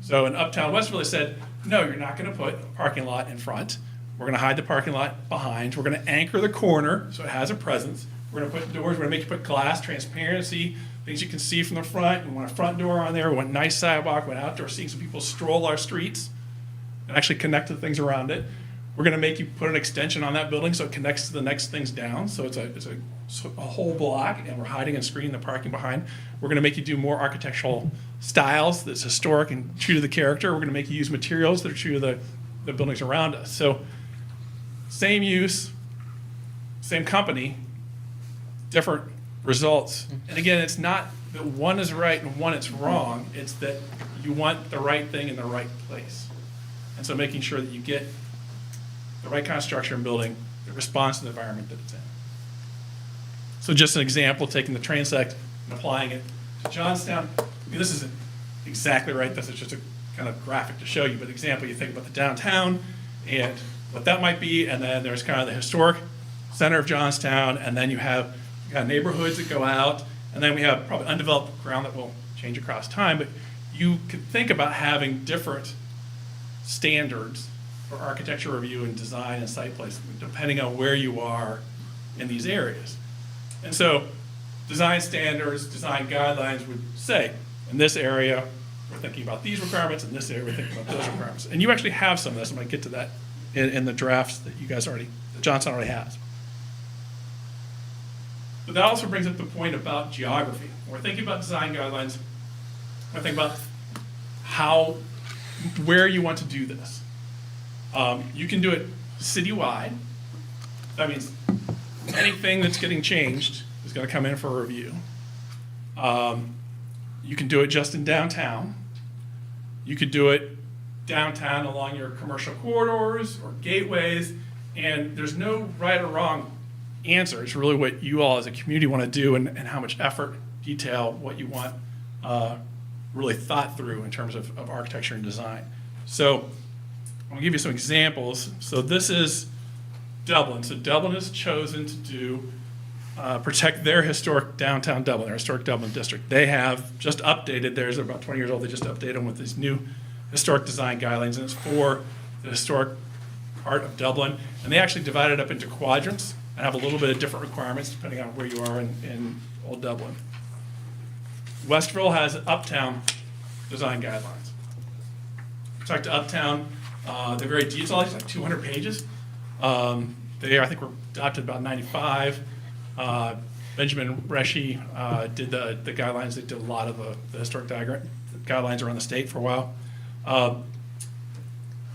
So in Uptown Westerville, they said, no, you're not going to put a parking lot in front. We're going to hide the parking lot behind. We're going to anchor the corner so it has a presence. We're going to put doors. We're going to make you put glass, transparency, things you can see from the front. We want a front door on there. We want nice sidewalk. We want outdoor seating so people stroll our streets and actually connect to the things around it. We're going to make you put an extension on that building so it connects to the next things down. So it's a whole block, and we're hiding and screening the parking behind. We're going to make you do more architectural styles that's historic and true to the character. We're going to make you use materials that are true to the buildings around us. So same use, same company, different results. And again, it's not that one is right and one is wrong. It's that you want the right thing in the right place. And so making sure that you get the right kind of structure and building that responds to the environment that it's in. So just an example, taking the transect and applying it to Johnstown. I mean, this isn't exactly right. This is just a kind of graphic to show you. But example, you think about the downtown and what that might be, and then there's kind of the historic center of Johnstown, and then you got neighborhoods that go out, and then we have probably undeveloped ground that will change across time. But you could think about having different standards for architecture review and design and site placement, depending on where you are in these areas. And so design standards, design guidelines would say, in this area, we're thinking about these requirements, in this area, we're thinking about those requirements. And you actually have some of this. I'm going to get to that in the drafts that you guys that Johnson already has. But that also brings up the point about geography. When we're thinking about design guidelines, we're thinking about where you want to do this. You can do it citywide. That means anything that's getting changed is going to come in for a review. You can do it just in downtown. You could do it downtown along your commercial corridors or gateways, and there's no right or wrong answer. It's really what you all as a community want to do and how much effort, detail, what you want really thought through in terms of architecture and design. So I'll give you some examples. So this is Dublin. So Dublin has chosen to protect their historic downtown Dublin, their historic Dublin district. They have just updated theirs. They're about 20 years old. They just updated them with these new historic design guidelines, and it's for the historic part of Dublin. And they actually divide it up into quadrants and have a little bit of different requirements depending on where you are in Old Dublin. Westerville has Uptown design guidelines. Talk to Uptown. They're very detailed. It's like 200 pages. I think, were adopted about 95. Benjamin Reschi did the guidelines. They did a lot of the historic guidelines around the state for a while.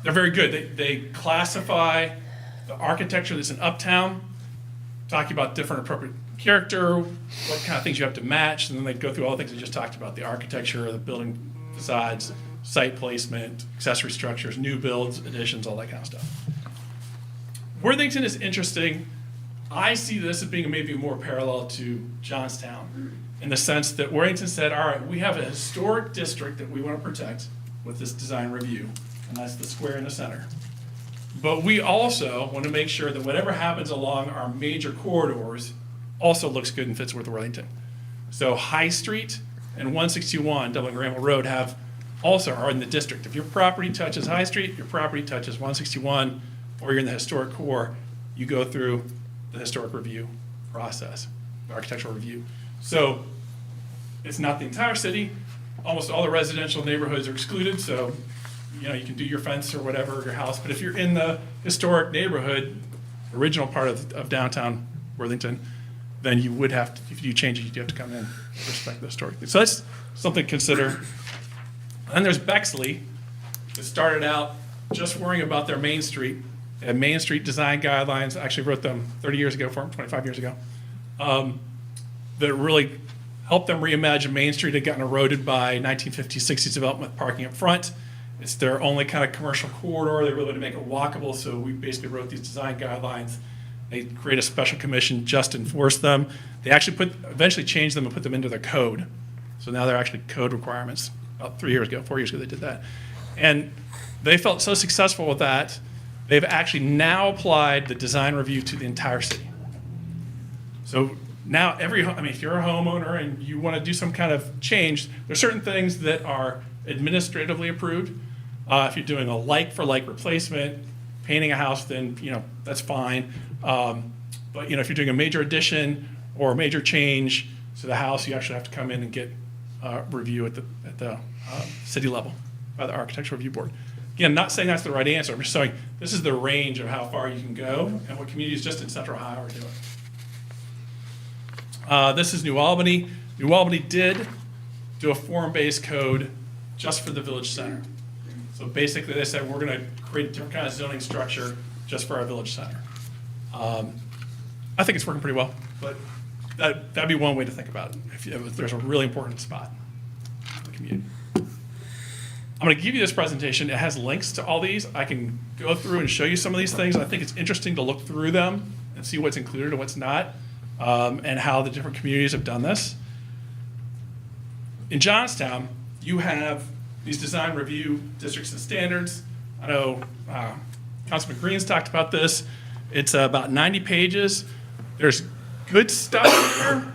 They're very good. They classify the architecture that's in Uptown, talking about different appropriate character, what kind of things you have to match, and then they go through all the things we just talked about, the architecture, the building facades, site placement, accessory structures, new builds, additions, all that kind of stuff. Worthington is interesting. I see this as being maybe more parallel to Johnstown in the sense that Worthington said, all right, we have a historic district that we want to protect with this design review, and that's the square in the center. But we also want to make sure that whatever happens along our major corridors also looks good and fits with Worthington. So High Street and 161, Dublin Granville Road, have also are in the district. If your property touches High Street, your property touches 161, or you're in the historic core, you go through the historic review process, the architectural review. So it's not the entire city. Almost all the residential neighborhoods are excluded, so you can do your fence or whatever, your house. But if you're in the historic neighborhood, original part of downtown Worthington, then you would have to, if you change it, you have to come in and respect the historic thing. So that's something to consider. And there's Bexley, that started out just worrying about their Main Street. They had Main Street design guidelines. I actually wrote them 30 years ago for them, 25 years ago. That really helped them reimagine Main Street. It had gotten eroded by 1950s, 60s development with parking up front. It's their only kind of commercial corridor. They really wanted to make it walkable, so we basically wrote these design guidelines. They created a special commission just to enforce them. They actually eventually changed them and put them into their code. So now they're actually code requirements. About 4 years ago, they did that. And they felt so successful with that, they've actually now applied the design review to the entire city. So now if you're a homeowner and you want to do some kind of change, there's certain things that are administratively approved. If you're doing a like-for-like replacement, painting a house, then that's fine. But if you're doing a major addition or a major change to the house, you actually have to come in and get review at the city level by the Architectural Review Board. Again, not saying that's the right answer. I'm just saying this is the range of how far you can go and what communities just in Central Ohio are doing. This is New Albany. New Albany did do a form-based code just for the village center. So basically they said we're going to create a different kind of zoning structure just for our village center. I think it's working pretty well, but that'd be one way to think about it if there's a really important spot in the community. I'm going to give you this presentation. It has links to all these. I can go through and show you some of these things. I think it's interesting to look through them and see what's included and what's not, and how the different communities have done this. In Johnstown, you have these design review districts and standards. I know Councilman Green's talked about this. It's about 90 pages. There's good stuff here.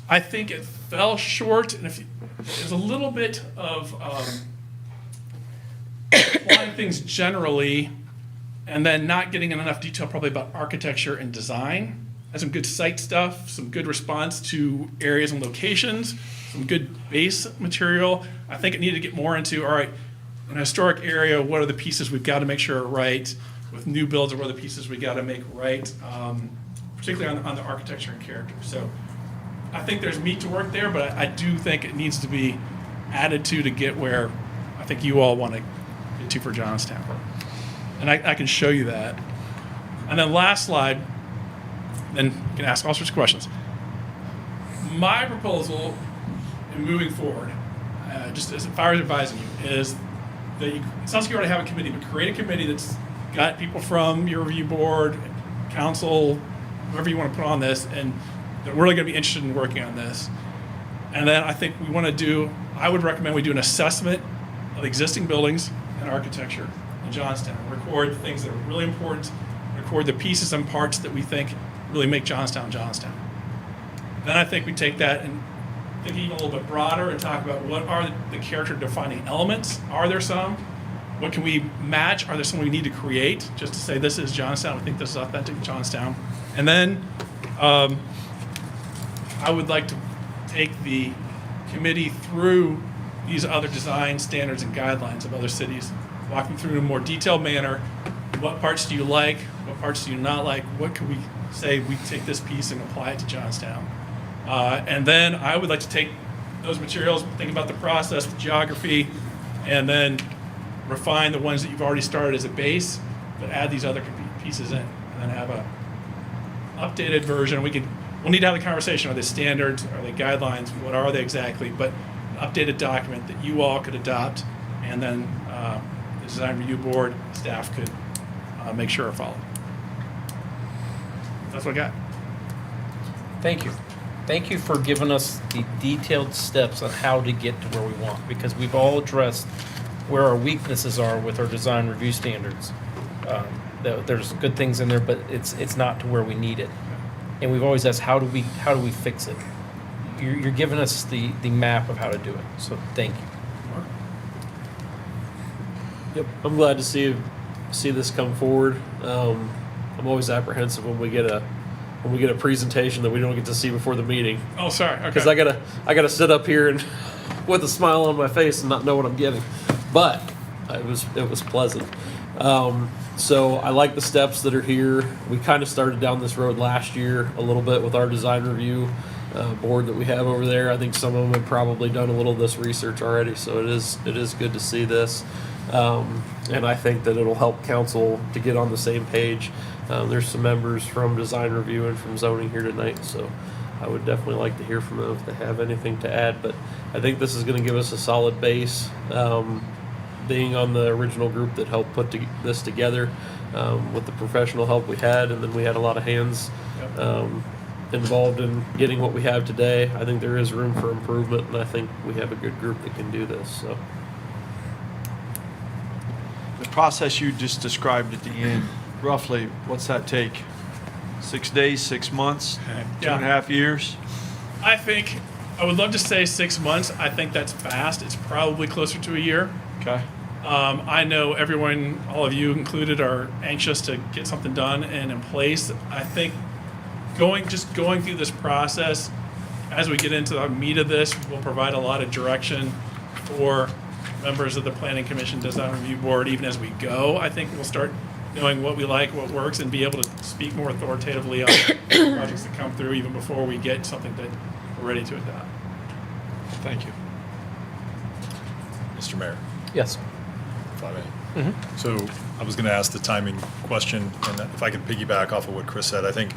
I think it fell short, and there's a little bit of applying things generally, and then not getting in enough detail probably about architecture and design. Has some good site stuff, some good response to areas and locations, some good base material. I think it needed to get more into, all right, in a historic area, what are the pieces we've got to make sure are right? With new builds, what are the pieces we got to make right? Particularly on the architecture and character. So I think there's meat to work there, but I do think it needs to be added to get where I think you all want to get to for Johnstown. And I can show you that. And then last slide, then you can ask all sorts of questions. My proposal in moving forward, just as far as advising you, is that it sounds like you already have a committee, but create a committee that's got people from your review board, council, whoever you want to put on this, and they're really going to be interested in working on this. And then I think I would recommend we do an assessment of existing buildings and architecture in Johnstown. Record the things that are really important, record the pieces and parts that we think really make Johnstown, Johnstown. Then I think we take that and think even a little bit broader and talk about what are the character defining elements. Are there some? What can we match? Are there some we need to create just to say this is Johnstown? We think this is authentic Johnstown. And then I would like to take the committee through these other design standards and guidelines of other cities, walk them through in a more detailed manner. What parts do you like? What parts do you not like? What can we say we take this piece and apply it to Johnstown? And then I would like to take those materials, think about the process, the geography, and then refine the ones that you've already started as a base, but add these other pieces in, and then have a updated version. We'll need to have the conversation. Are they standards? Are they guidelines? What are they exactly? But an updated document that you all could adopt, and then the design review board staff could make sure are followed. That's what I got. Thank you. Thank you for giving us the detailed steps on how to get to where we want, because we've all addressed where our weaknesses are with our design review standards. There's good things in there, but it's not to where we need it. And we've always asked, how do we fix it? You're giving us the map of how to do it. So thank you. Yep, I'm glad to see this come forward. I'm always apprehensive when we get a presentation that we don't get to see before the meeting. Oh, sorry. Okay. Because I gotta sit up here and with a smile on my face and not know what I'm getting. But it was pleasant. So I like the steps that are here. We kind of started down this road last year a little bit with our design review board that we have over there. I think some of them have probably done a little of this research already, so it is good to see this. And I think that it'll help council to get on the same page. There's some members from design review and from zoning here tonight, so I would definitely like to hear from them if they have anything to add. But I think this is going to give us a solid base. Being on the original group that helped put this together with the professional help we had, and then we had a lot of hands involved in getting what we have today. I think there is room for improvement, and I think we have a good group that can do this. So The process you just described at the end, roughly, what's that take? 6 days, 6 months, 2.5 years? I think I would love to say 6 months. I think that's fast. It's probably closer to a year. Okay. I know everyone, all of you included, are anxious to get something done and in place. I think going through this process, as we get into the meat of this, will provide a lot of direction for members of the Planning Commission Design Review Board. Even as we go, I think we'll start knowing what we like, what works, and be able to speak more authoritatively on projects that come through even before we get something that we're ready to adopt. Thank you. Mr. Mayor. Yes. 5A. So I was going to ask the timing question, and if I could piggyback off of what Chris said, I think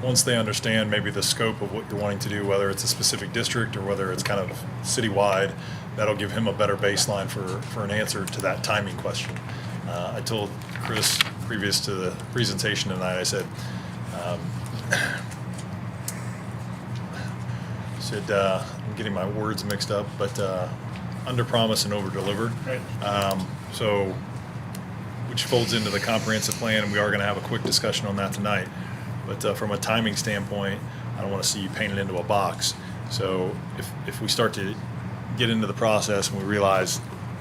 once they understand maybe the scope of what you're wanting to do, whether it's a specific district or whether it's kind of citywide, that'll give him a better baseline for an answer to that timing question. I told Chris previous to the presentation tonight, I said, I'm getting my words mixed up, but under promise and over deliver. Right. So, which folds into the comprehensive plan, and we are going to have a quick discussion on that tonight. But from a timing standpoint, I don't want to see you painted into a box. So if we start to get into the process and we realize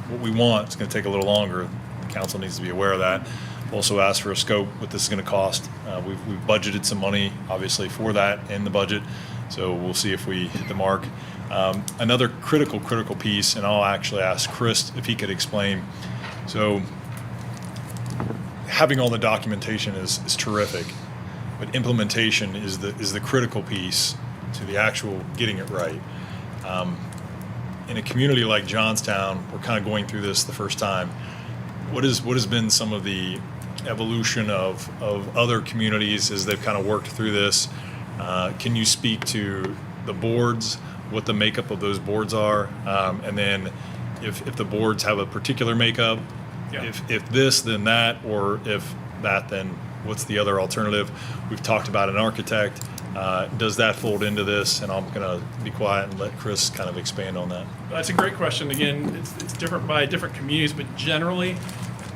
what we want, it's going to take a little longer. The council needs to be aware of that. Also ask for a scope, what this is going to cost. We've budgeted some money, obviously, for that in the budget. So we'll see if we hit the mark. Another critical piece, and I'll actually ask Chris if he could explain. So having all the documentation is terrific, but implementation is the critical piece to the actual getting it right. In a community like Johnstown, we're kind of going through this the first time. What has been some of the evolution of other communities as they've kind of worked through this? Can you speak to the boards, what the makeup of those boards are, and then if the boards have a particular makeup, if this, then that, or if that, then what's the other alternative? We've talked about an architect. Does that fold into this? And I'm going to be quiet and let Chris kind of expand on that. That's a great question. Again, it's different by different communities, but generally,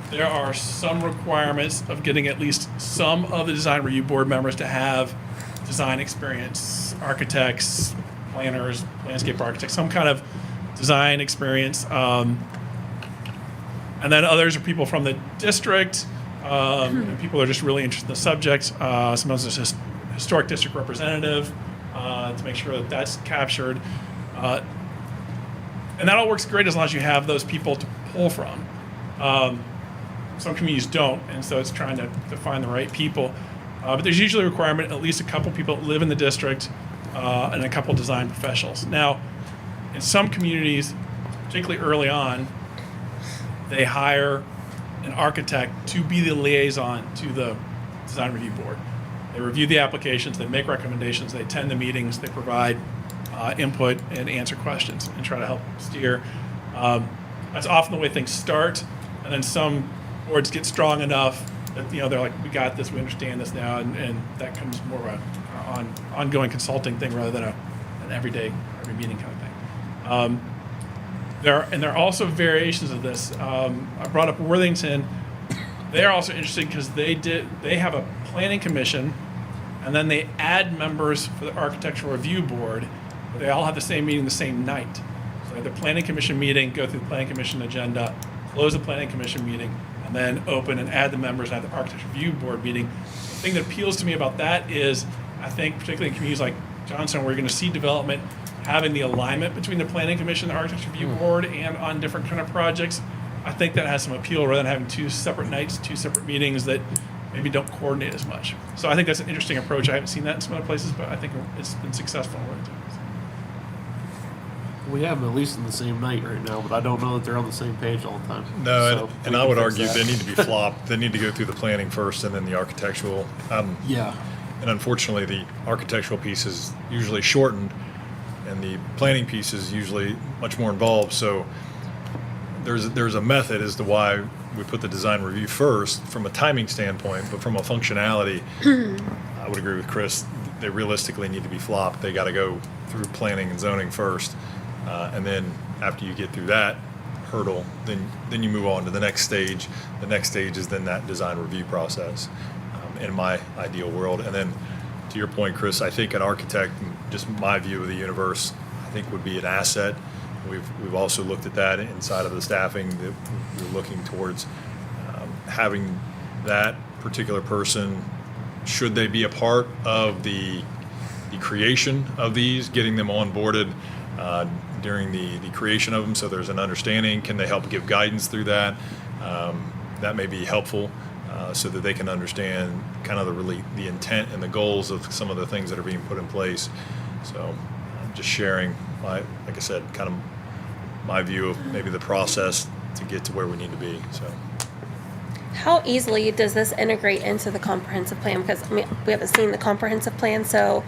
there are some requirements of getting at least some of the design review board members to have design experience, architects, planners, landscape architects, some kind of design experience. And then others are people from the district, and people are just really interested in the subject. Sometimes it's just historic district representative to make sure that that's captured. And that all works great as long as you have those people to pull from. Some communities don't, and so it's trying to find the right people. But there's usually a requirement, at least a couple people that live in the district and a couple design professionals. Now, in some communities, particularly early on, they hire an architect to be the liaison to the design review board. They review the applications, they make recommendations, they attend the meetings, they provide input and answer questions and try to help steer. That's often the way things start, and then some boards get strong enough that they're like, we got this, we understand this now, and that comes more of an ongoing consulting thing rather than an every meeting kind of thing. There are also variations of this. I brought up Worthington. They're also interesting because they have a planning commission, and then they add members for the architectural review board. They all have the same meeting the same night. So they have the planning commission meeting, go through the planning commission agenda, close the planning commission meeting, and then open and add the members and have the architecture review board meeting. The thing that appeals to me about that is, I think particularly in communities like Johnstown, where you're going to see development having the alignment between the planning commission, the architecture review board, and on different kind of projects. I think that has some appeal rather than having two separate nights, two separate meetings that maybe don't coordinate as much. So I think that's an interesting approach. I haven't seen that in some other places, but I think it's been successful in Worthington. We have them at least in the same night right now, but I don't know that they're on the same page all the time. No, So and we I can would fix argue that. they need to be flopped. They need to go through the planning first and then the architectural. Yeah. And unfortunately, the architectural piece is usually shortened, and the planning piece is usually much more involved. So there's a method as to why we put the design review first from a timing standpoint, but from a functionality, I would agree with Chris. They realistically need to be flopped. They got to go through planning and zoning first, and then after you get through that hurdle, then you move on to the next stage. The next stage is then that design review process, in my ideal world. And then to your point, Chris, I think an architect, just my view of the universe, I think would be an asset. We've also looked at that inside of the staffing, that we're looking towards having that particular person, should they be a part of the creation of these, getting them onboarded during the creation of them, so there's an understanding. Can they help give guidance through that? That may be helpful, so that they can understand kind of the intent and the goals of some of the things that are being put in place. So just sharing like I said, kind of my view of maybe the process to get to where we need to be. So How easily does this integrate into the comprehensive plan? Because, I mean, we haven't seen the comprehensive plan, so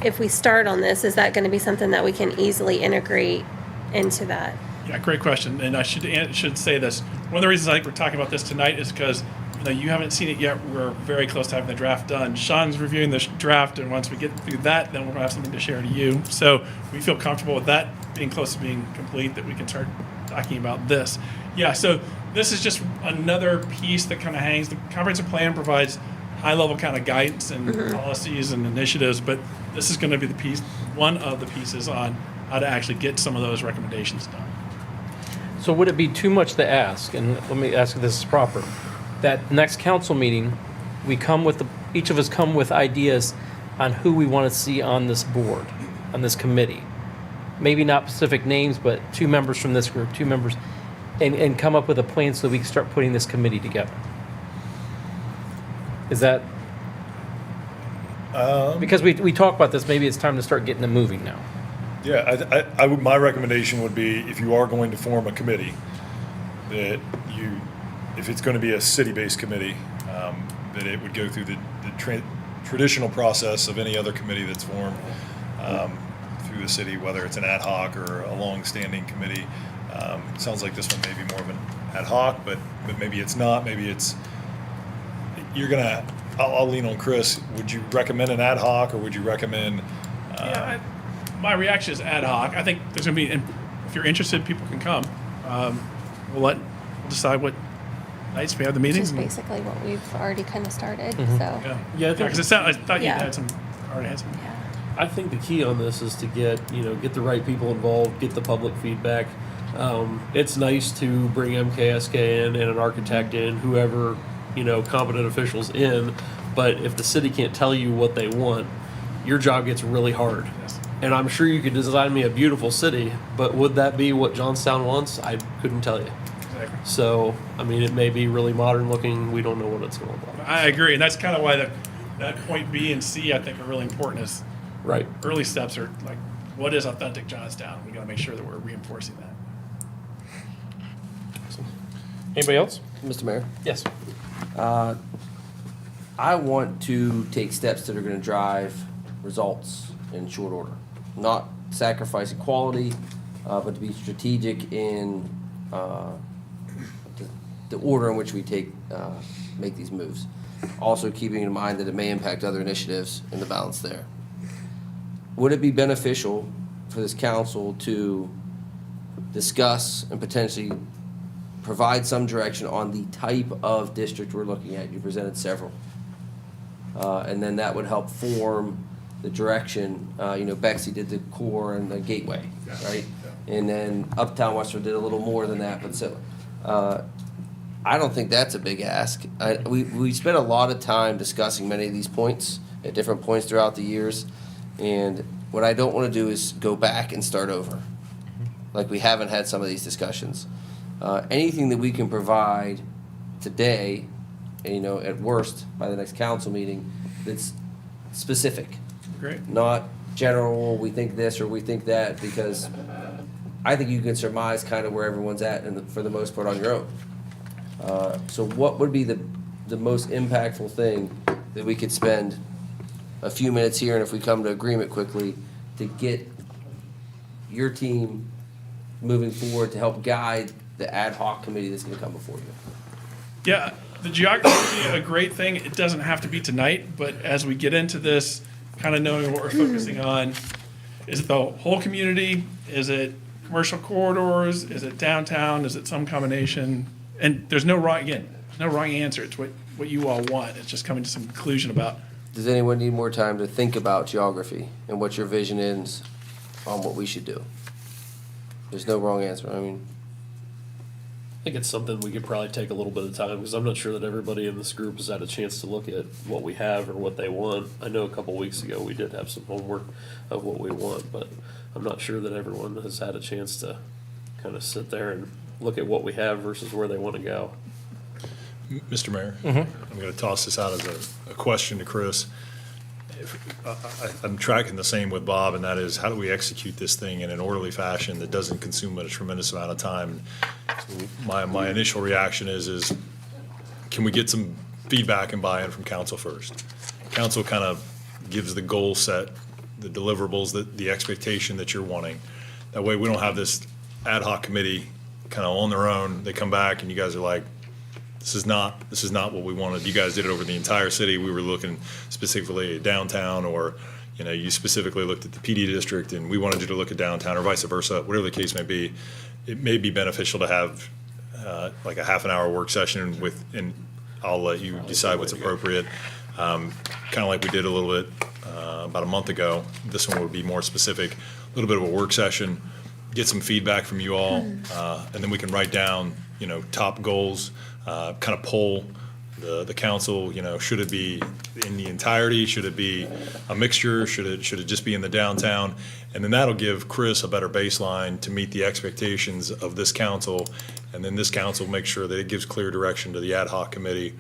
if we start on this, is that gonna be something that we can easily integrate into that? Yeah, great question, and I should say this. One of the reasons I think we're talking about this tonight is because you haven't seen it yet. We're very close to having the draft done. Sean's reviewing the draft, and once we get through that, then we're gonna have something to share to you. So we feel comfortable with that being close to being complete, that we can start talking about this. Yeah, so this is just another piece that kind of hangs. The comprehensive plan provides high-level kind of guidance and policies and initiatives, but this is going to be one of the pieces on how to actually get some of those recommendations done. So would it be too much to ask, and let me ask if this is proper, that next council meeting, each of us come with ideas on who we want to see on this board, on this committee? Maybe not specific names, but 2 members from this group, 2 members, and come up with a plan so we can start putting this committee together. Is that? Because we talk about this, maybe it's time to start getting them moving now. yeah, my recommendation would be, if you are going to form a committee, that if it's going to be a city-based committee, that it would go through the traditional process of any other committee that's formed through the city, whether it's an ad hoc or a long-standing committee. Sounds like this one may be more of an ad hoc, but maybe it's not. Maybe it's I'll lean on Chris. Would you recommend an ad hoc, or would you recommend? My reaction is ad hoc. I think there's going to be, and if you're interested, people can come. We'll decide what nights we have the Which meetings. is basically what we've already kind of started, so. Yeah, because I thought you Yeah. already had some. I think the key on this is to get the right people involved, get the public feedback. It's nice to bring MKSK in and an architect in, whoever, competent officials in, but if the city can't tell you what they want, your job gets really hard. Yes. And I'm sure you could design me a beautiful city, but would that be what Johnstown wants? I couldn't tell you. Exactly. So, I mean, it may be really modern looking. We don't know what it's going to look like. I agree, and that's kind of why that point B and C, I think, are really important. Is Right. early steps are like, what is authentic Johnstown? We got to make sure that we're reinforcing that. Anybody else? Mr. Mayor, Yes. I want to take steps that are going to drive results in short order. Not sacrificing quality, but to be strategic in the order in which we make these moves. Also keeping in mind that it may impact other initiatives and the balance there. Would it be beneficial for this council to discuss and potentially provide some direction on the type of district we're looking at? You presented several. And then that would help form the direction. Bexley did the core and the gateway, right? And then Uptown Western did a little more than that, but so, I don't think that's a big ask. We spent a lot of time discussing many of these points at different points throughout the years. And what I don't want to do is go back and start over. Like we haven't had some of these discussions. Anything that we can provide today, and, at worst, by the next council meeting, that's specific. Great. Not general, we think this or we think that, because I think you can surmise kind of where everyone's at for the most part on your own. So what would be the most impactful thing that we could spend a few minutes here, and if we come to agreement quickly, to get your team moving forward to help guide the ad hoc committee that's going to come before you? Yeah, the geography is a great thing. It doesn't have to be tonight, but as we get into this, kind of knowing what we're focusing on, is it the whole community? Is it commercial corridors? Is it downtown? Is it some combination? And there's no wrong, again, there's no wrong answer. It's what you all want. It's just coming to some conclusion about. Does anyone need more time to think about geography and what your vision is on what we should do? There's no wrong answer. I mean, I think it's something we could probably take a little bit of time, because I'm not sure that everybody in this group has had a chance to look at what we have or what they want. I know a couple weeks ago we did have some homework of what we want, but I'm not sure that everyone has had a chance to kind of sit there and look at what we have versus where they want to go. Mr. Mayor, Mm-hmm. I'm going to toss this out as a question to Chris. I'm tracking the same with Bob, and that is, how do we execute this thing in an orderly fashion that doesn't consume a tremendous amount of time? So my initial reaction is can we get some feedback and buy-in from council first? Council kind of gives the goal set, the deliverables, the expectation that you're wanting. That way we don't have this ad hoc committee kind of on their own. They come back and you guys are like, this is not what we wanted. You guys did it over the entire city. We were looking specifically at downtown, or, you specifically looked at the PD district and we wanted you to look at downtown, or vice versa, whatever the case may be. It may be beneficial to have like a half an hour work session and I'll let you decide what's appropriate. Kind of like we did a little bit about a month ago. This one would be more specific, a little bit of a work session, get some feedback from you all, and then we can write down, top goals, kind of poll the council, should it be in the entirety? Should it be a mixture? Should it just be in the downtown? And then that'll give Chris a better baseline to meet the expectations of this council. And then this council makes sure that it gives clear direction to the ad hoc committee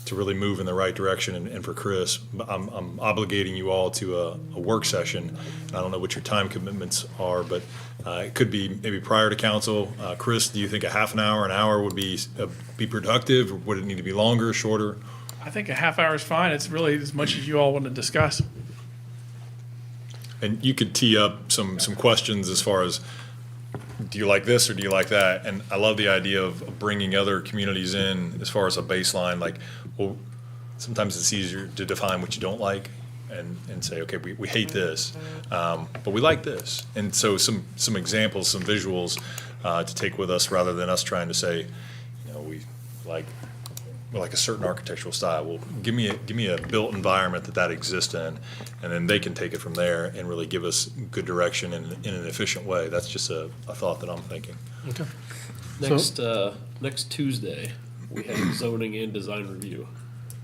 to really move in the right direction. And for Chris, I'm obligating you all to a work session. I don't know what your time commitments are, but it could be maybe prior to council. Chris, do you think a half an hour would be productive? Or would it need to be longer, shorter? I think a half hour is fine. It's really as much as you all want to discuss. And you could tee up some questions as far as, do you like this or do you like that? And I love the idea of bringing other communities in as far as a baseline. Like, well, sometimes it's easier to define what you don't like and say, okay, we hate this, but we like this. And so some examples, some visuals to take with us, rather than us trying to say, we like a certain architectural style. Well, give me a built environment that exists in, and then they can take it from there and really give us good direction in an efficient way. That's just a thought that I'm thinking. Okay. Next Tuesday, we have zoning and design review.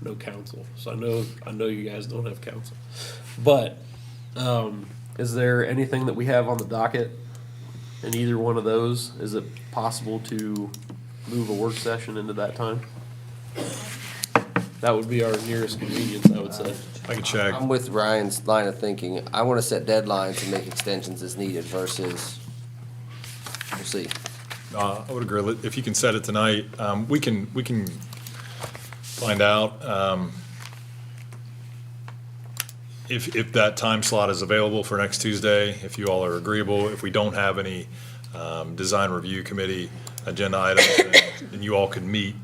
No council, so I know you guys don't have council. But is there anything that we have on the docket in either one of those? Is it possible to move a work session into that time? That would be our nearest convenience, I would say. I can check. I'm with Ryan's line of thinking. I want to set deadlines and make extensions as needed versus, we'll see. I would agree. If you can set it tonight, we can find out if that time slot is available for next Tuesday, if you all are agreeable. If we don't have any design review committee agenda items, then you all could meet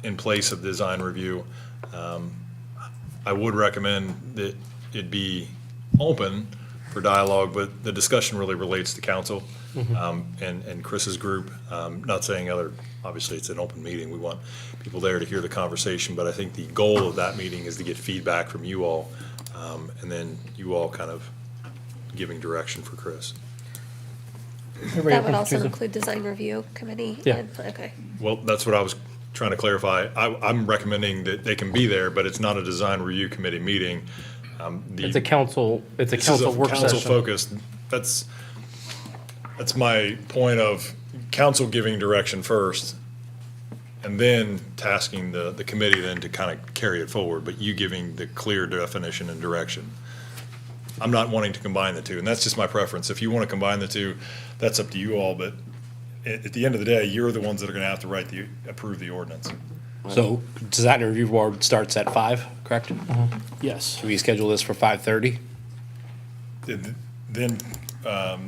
in place of design review. I would recommend that it be open for dialogue, but the discussion really relates to council and Chris's group. Not saying obviously it's an open meeting. We want people there to hear the conversation, but I think the goal of that meeting is to get feedback from you all, and then you all kind of giving direction for Chris. Everybody That open would for also Tuesday? include design review committee? Yeah. Okay. Well, that's what I was trying to clarify. I'm recommending that they can be there, but it's not a design review committee meeting. It's a council work This is a session. council focused. That's my point of council giving direction first and then tasking the committee then to kind of carry it forward, but you giving the clear definition and direction. I'm not wanting to combine the two, and that's just my preference. If you want to combine the two, that's up to you all, but at the end of the day, you're the ones that are going to have to approve the ordinance. So design review board starts at 5, correct? Yes. Should we schedule this for 5:30? Then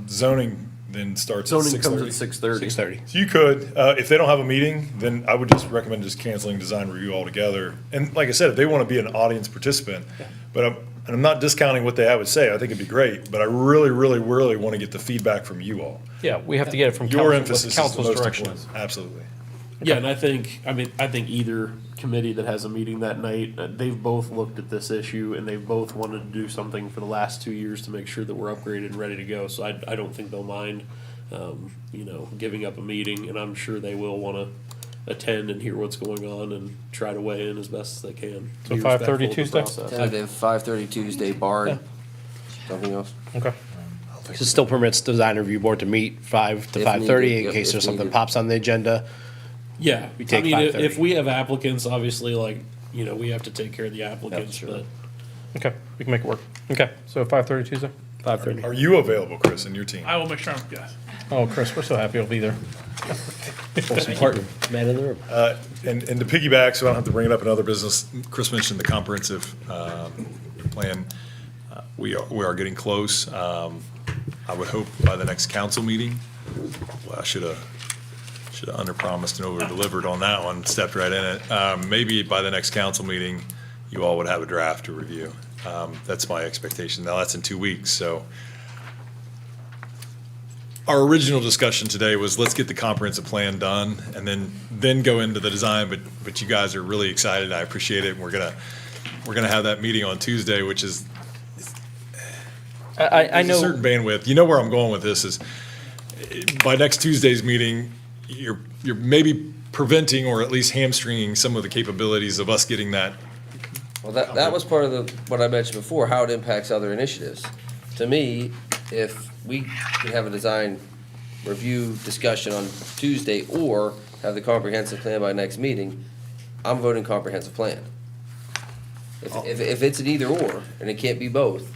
zoning then starts at 6:30. Zoning comes at 6:30. 6:30. So you could, if they don't have a meeting, then I would just recommend just canceling design review altogether. And like I said, if they want to be an audience participant, but I'm not discounting what they have to say, I think it'd be great, but I really, really, really want to get the feedback from you all. Yeah, we have to get it from Your council, emphasis what is the the council's most direction important. is. Absolutely. Yeah, and I think either committee that has a meeting that night, they've both looked at this issue and they've both wanted to do something for the last 2 years to make sure that we're upgraded and ready to go. So I don't think they'll mind, giving up a meeting, and I'm sure they will want to attend and hear what's going on and try to weigh in as best as they can. So Be 5:30 respectful of the Tuesday? process. Tentative 5:30 Tuesday, barring Yeah. something else. Okay. It still permits design review board to meet 5 to If 5:30 needed, in yep, case if there's something needed. pops on the agenda. Yeah, We I take mean, 5:30. if we have applicants, obviously, we have to take care of the applicants, but. Okay, we can make it work. Okay, so 5:30 Tuesday? 5:30. Are you available, Chris, and your team? I will make sure I'm, yes. Oh, Chris, we're so happy you'll be there. Awesome partner, man in the room. And to piggyback, so I don't have to bring it up in other business, Chris mentioned the comprehensive plan. We are getting close. I would hope by the next council meeting, well, I should have underpromised and over-delivered on that one, stepped right in it. Maybe by the next council meeting, you all would have a draft to review. That's my expectation. Now, that's in 2 weeks, so. Our original discussion today was let's get the comprehensive plan done and then go into the design, but you guys are really excited. I appreciate it. And we're gonna have that meeting on Tuesday, which is I there's know. a certain bandwidth. You know where I'm going with this is by next Tuesday's meeting, you're maybe preventing or at least hamstringing some of the capabilities of us getting that. Well, that was part of what I mentioned before, how it impacts other initiatives. To me, if we can have a design review discussion on Tuesday or have the comprehensive plan by next meeting, I'm voting comprehensive plan. If it's an either or, and it can't be both,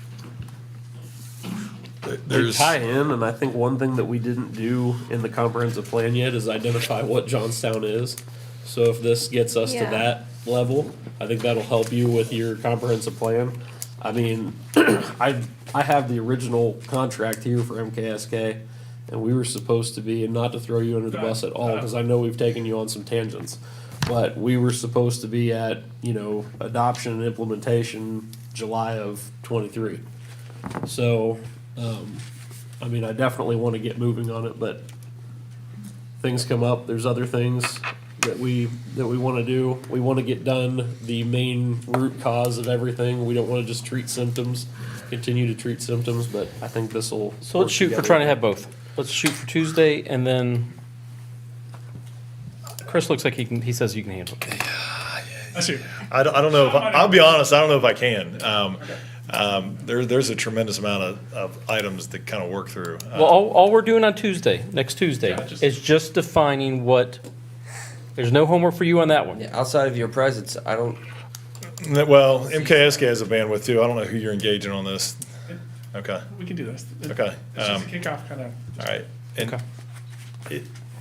They tie in, and I think one thing that we didn't do in the comprehensive plan yet is identify what Johnstown is. So if this gets us to Yeah. that level, I think that'll help you with your comprehensive plan. I mean, I have the original contract here for MKSK, and we were supposed to be, and not to throw you under the bus at all, because I know we've taken you on some tangents, but we were supposed to be at, adoption and implementation July of '23. So, I mean, I definitely want to get moving on it, but things come up. There's other things that we want to do. We want to get done the main root cause of everything. We don't want to just treat symptoms, continue to treat symptoms, but I think this will. So let's shoot for trying to have both. Let's shoot for Tuesday, and then Chris looks like he says you can handle it. I see. I don't know. I'll be honest. I don't know if I can. There's a tremendous amount of items that kind of work through. Well, all we're doing on Tuesday, next Tuesday, is just defining what, there's no homework for you on that one. yeah, outside of your presence, I don't, Well, MKSK has a bandwidth too. I don't know who you're engaging on this. Okay. We can do this. Okay. It's just a kickoff kind of. All right. And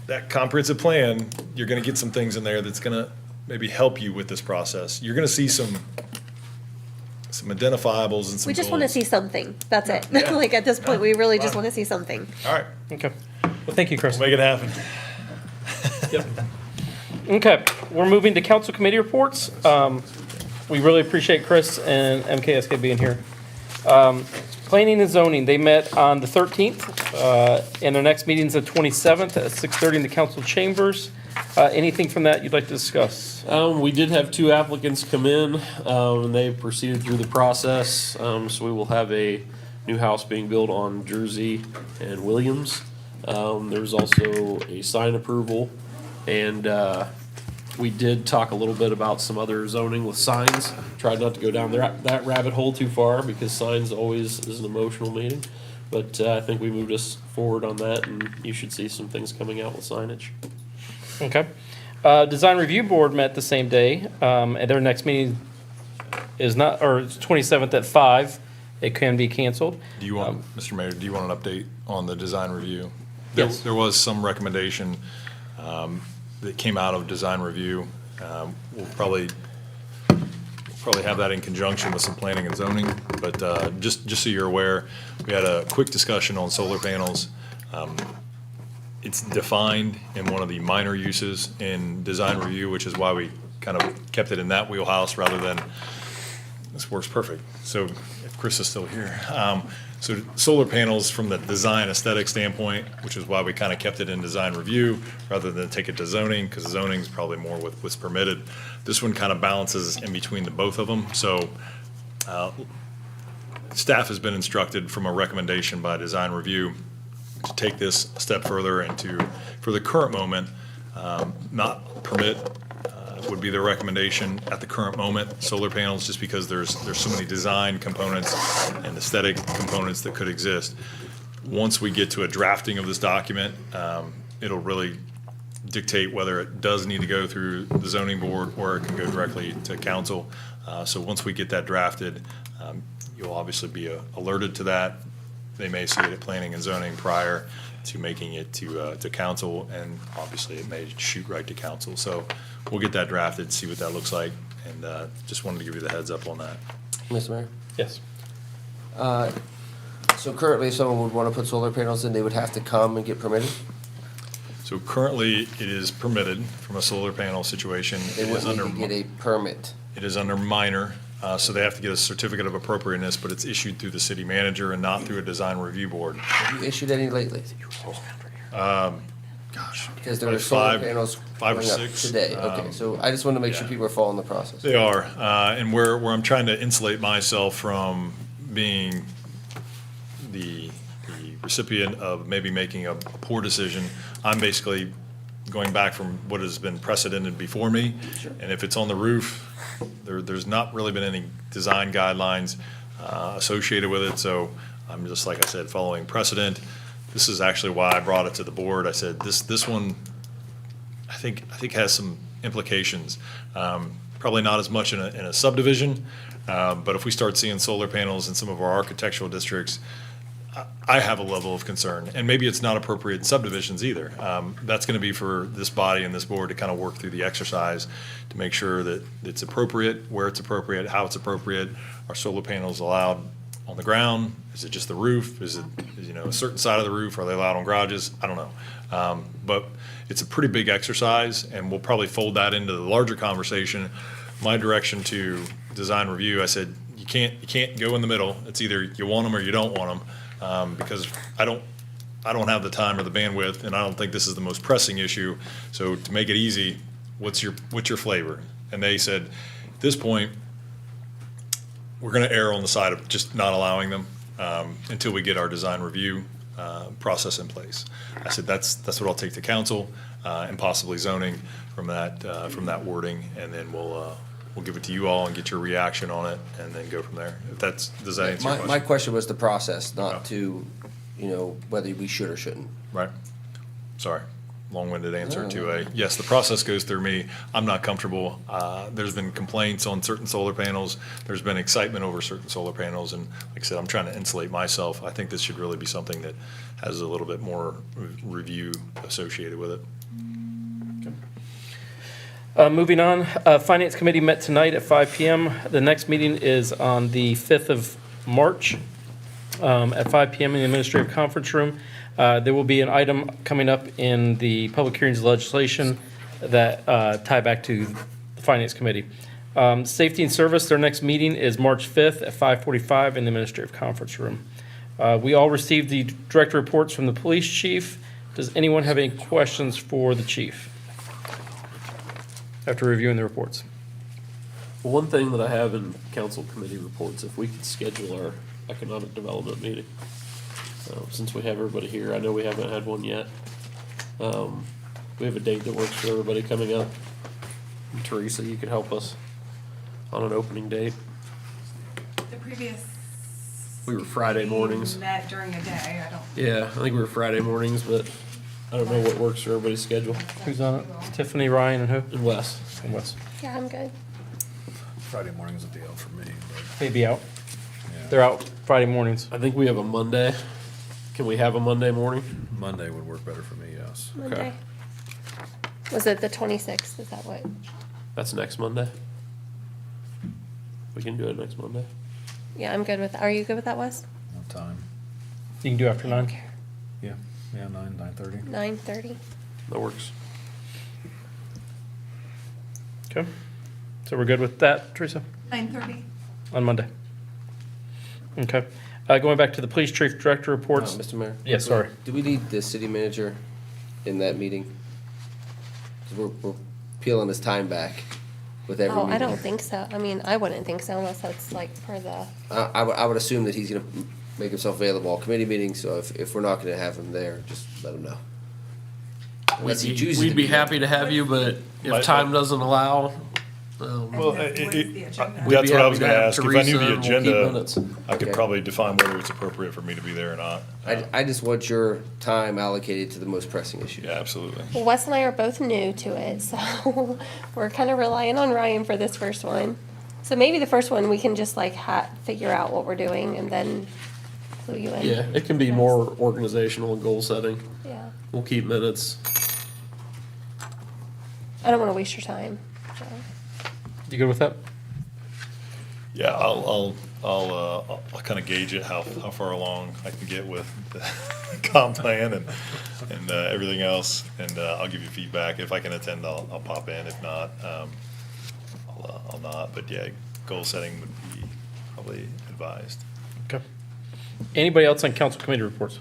that comprehensive plan, you're going to get some things in there that's going to maybe help you with this process. You're going to see some identifiables and some We just want to goals. see something. That's it. Yeah. Like at this point, we really just want to see something. All right. Okay. Well, thank you, Chris. We'll make it happen. Okay, we're moving to council committee reports. We really appreciate Chris and MKSK being here. Planning and zoning, they met on the 13th, and their next meeting's the 27th at 6:30 in the council chambers. Anything from that you'd like to discuss? We did have 2 applicants come in, and they proceeded through the process. So we will have a new house being built on Jersey and Williams. There was also a sign approval, and we did talk a little bit about some other zoning with signs. Tried not to go down that rabbit hole too far because signs always is an emotional meeting. But I think we moved us forward on that, and you should see some things coming out with signage. Okay. Design Review Board met the same day, and their next meeting is not, or it's 27th at 5. It can be canceled. Do you want, Mr. Mayor, do you want an update on the design review? Yes. There was some recommendation that came out of design review. We'll probably have that in conjunction with some planning and zoning, but just so you're aware, we had a quick discussion on solar panels. It's defined in one of the minor uses in design review, which is why we kind of kept it in that wheelhouse rather than, this works perfect. So if Chris is still here. So solar panels from the design aesthetic standpoint, which is why we kind of kept it in design review rather than take it to zoning, because zoning is probably more with what's permitted. This one kind of balances in between the both of them. So staff has been instructed from a recommendation by design review to take this a step further and to, for the current moment, not permit would be the recommendation at the current moment, solar panels, just because there's so many design components and aesthetic components that could exist. Once we get to a drafting of this document, it'll really dictate whether it does need to go through the zoning board or it can go directly to council. So once we get that drafted, you'll obviously be alerted to that. They may see it at planning and zoning prior to making it to council, and obviously it may shoot right to council. So we'll get that drafted, see what that looks like, and just wanted to give you the heads up on that. Mr. Mayor? Yes. So currently, if someone would want to put solar panels in, they would have to come and get permitted? So currently, it is permitted from a solar panel situation. They It is wouldn't under need to get a permit. It is under minor, so they have to get a certificate of appropriateness, but it's issued through the city manager and not through a design review board. Have you issued any lately? Because there Probably are solar five- panels 5 or going up 6. today. Okay, so I just want to make sure people are following the process. They are, and where I'm trying to insulate myself from being the recipient of maybe making a poor decision, I'm basically going back from what has been precedented before me. And if it's on the roof, there's not really been any design guidelines associated with it, so I'm just, like I said, following precedent. This is actually why I brought it to the board. I said, this one, I think has some implications. Probably not as much in a subdivision, but if we start seeing solar panels in some of our architectural districts, I have a level of concern, and maybe it's not appropriate in subdivisions either. That's going to be for this body and this board to kind of work through the exercise to make sure that it's appropriate, where it's appropriate, how it's appropriate. Are solar panels allowed on the ground? Is it just the roof? Is it, a certain side of the roof? Are they allowed on garages? I don't know. But it's a pretty big exercise, and we'll probably fold that into the larger conversation. My direction to design review, I said, you can't go in the middle. It's either you want them or you don't want them, because I don't have the time or the bandwidth, and I don't think this is the most pressing issue. So to make it easy, what's your flavor? And they said, at this point, we're going to err on the side of just not allowing them until we get our design review process in place. I said that's what I'll take to council and possibly zoning from that wording, and then we'll give it to you all and get your reaction on it, and then go from there. Does that answer your question? My question was the process, not to, whether we should or shouldn't. Right. Sorry. Long-winded answer to yes, the process goes through me. I'm not comfortable. There's been complaints on certain solar panels. There's been excitement over certain solar panels. And like I said, I'm trying to insulate myself. I think this should really be something that has a little bit more review associated with it. Moving on, Finance Committee met tonight at 5 p.m. The next meeting is on the 5th of March at 5 p.m. in the Administrative Conference Room. There will be an item coming up in the public hearings legislation that tie back to the Finance Committee. Safety and Service, their next meeting is March 5th at 5:45 in the Administrative Conference Room. We all received the direct reports from the police chief. Does anyone have any questions for the chief after reviewing the reports? One thing that I have in council committee reports, if we could schedule our economic development meeting. since we have everybody here. I know we haven't had one yet. We have a date that works for everybody coming up. Teresa, you could help us on an opening date. The previous. We were Friday mornings. Met during a day, I don't. Yeah, I think we were Friday mornings, but I don't know what works for everybody's schedule. Who's on it? Tiffany, Ryan, and who? And Wes. And Wes. Yeah, I'm good. Friday morning is a deal for me. They'd be out. They're out Friday mornings. I think we have a Monday. Can we have a Monday morning? Monday would work better for me, yes. Monday. Was it the 26th? Is that what? That's next Monday. We can do it next Monday. Yeah, I'm good with. Are you good with that, Wes? What time? You can do after 9. Yeah, 9:30. 9:30. That works. Okay. So we're good with that, Teresa? 9:30. On Monday. Okay. Going back to the police chief director reports. Mr. Mayor? Yes, sorry. Do we need the city manager in that meeting? 'Cause we're peeling his time back with every Oh, meeting. I don't think so. I mean, I wouldn't think so unless that's like for the. I would assume that he's gonna make himself available at committee meetings, so if we're not gonna have him there, just let him know. Unless he chooses We'd to be there. happy to have you, but if time doesn't allow. Well, we'd that's be what I was happy to gonna have ask. If I Teresa knew the and we'll keep agenda, minutes. I could Okay. probably define whether it's appropriate for me to be there or not. I just want your time allocated to the most pressing issue. Yeah, absolutely. Well, Wes and I are both new to it, so we're kind of relying on Ryan for this first one. So maybe the first one we can just like figure out what we're doing and then clue you in. Yeah, it can be more organizational and goal setting. Yeah. We'll keep minutes. I don't want to waste your time. So. You good with that? Yeah, I'll kind of gauge it, how far along I can get with the comp plan and everything else, and I'll give you feedback. If I can attend, I'll pop in. If not, I'll not. But yeah, goal setting would be probably advised. Okay. Anybody else on council committee reports?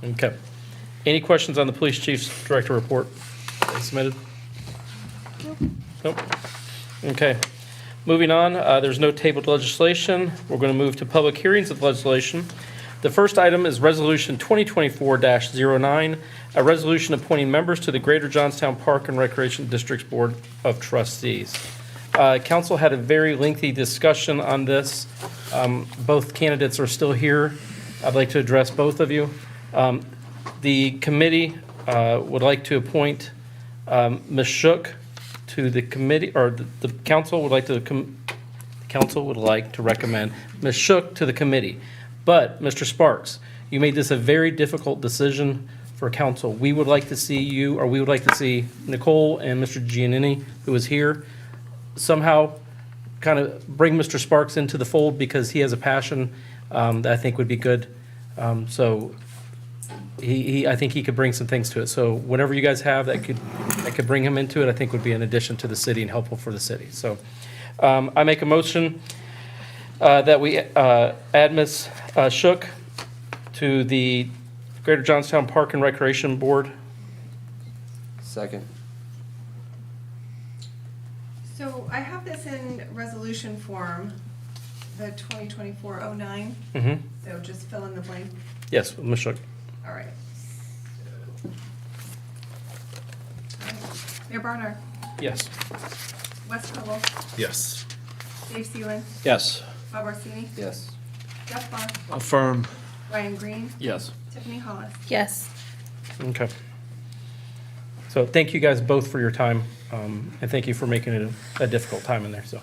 Okay. Any questions on the police chief's director report they submitted? Nope. Okay. Moving on, there's no tabled legislation. We're going to move to public hearings of legislation. The first item is Resolution 2024-09, a resolution appointing members to the Greater Johnstown Park and Recreation District's Board of Trustees. Council had a very lengthy discussion on this. Both candidates are still here. I'd like to address both of you. The committee would like to appoint Ms. Shook to the committee, or the council would like to recommend Ms. Shook to the committee. But, Mr. Sparks, you made this a very difficult decision for council. We would like to see you, or we would like to see Nicole and Mr. Giannini, who is here, somehow kind of bring Mr. Sparks into the fold because he has a passion that I think would be good. So I think he could bring some things to it. So whatever you guys have that could bring him into it, I think would be an addition to the city and helpful for the city. So I make a motion that we add Ms. Shook to the Greater Johnstown Park and Recreation Board. Second. So I have this in resolution form, the 2024-09. Mhm. So just fill in the blank. Yes, Ms. Shook. All right. Mayor Barnard, Yes. Wes Cobble, Yes. Dave Sealand, Yes. Bob Orsini, Yes. Jeff Bond, Affirm. Ryan Green, Yes. Tiffany Hollis. Yes. Okay. So thank you guys both for your time, and thank you for making it a difficult time in there, so.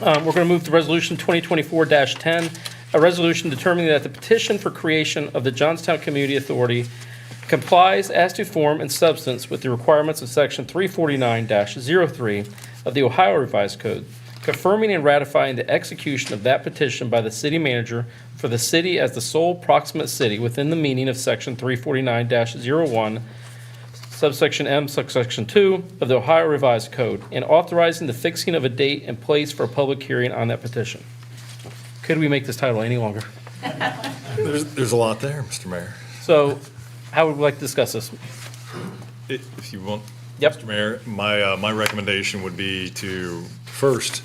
We're going to move to Resolution 2024-10, a resolution determining that the petition for creation of the Johnstown Community Authority complies as to form and substance with the requirements of Section 349-03 of the Ohio Revised Code, confirming and ratifying the execution of that petition by the city manager for the city as the sole proximate city within the meaning of Section 349-01, subsection M, subsection 2 of the Ohio Revised Code, and authorizing the fixing of a date and place for a public hearing on that petition. Could we make this title any longer? There's a lot there, Mr. Mayor. So, how would we like to discuss this? If you want, Yep. Mr. Mayor, my recommendation would be to first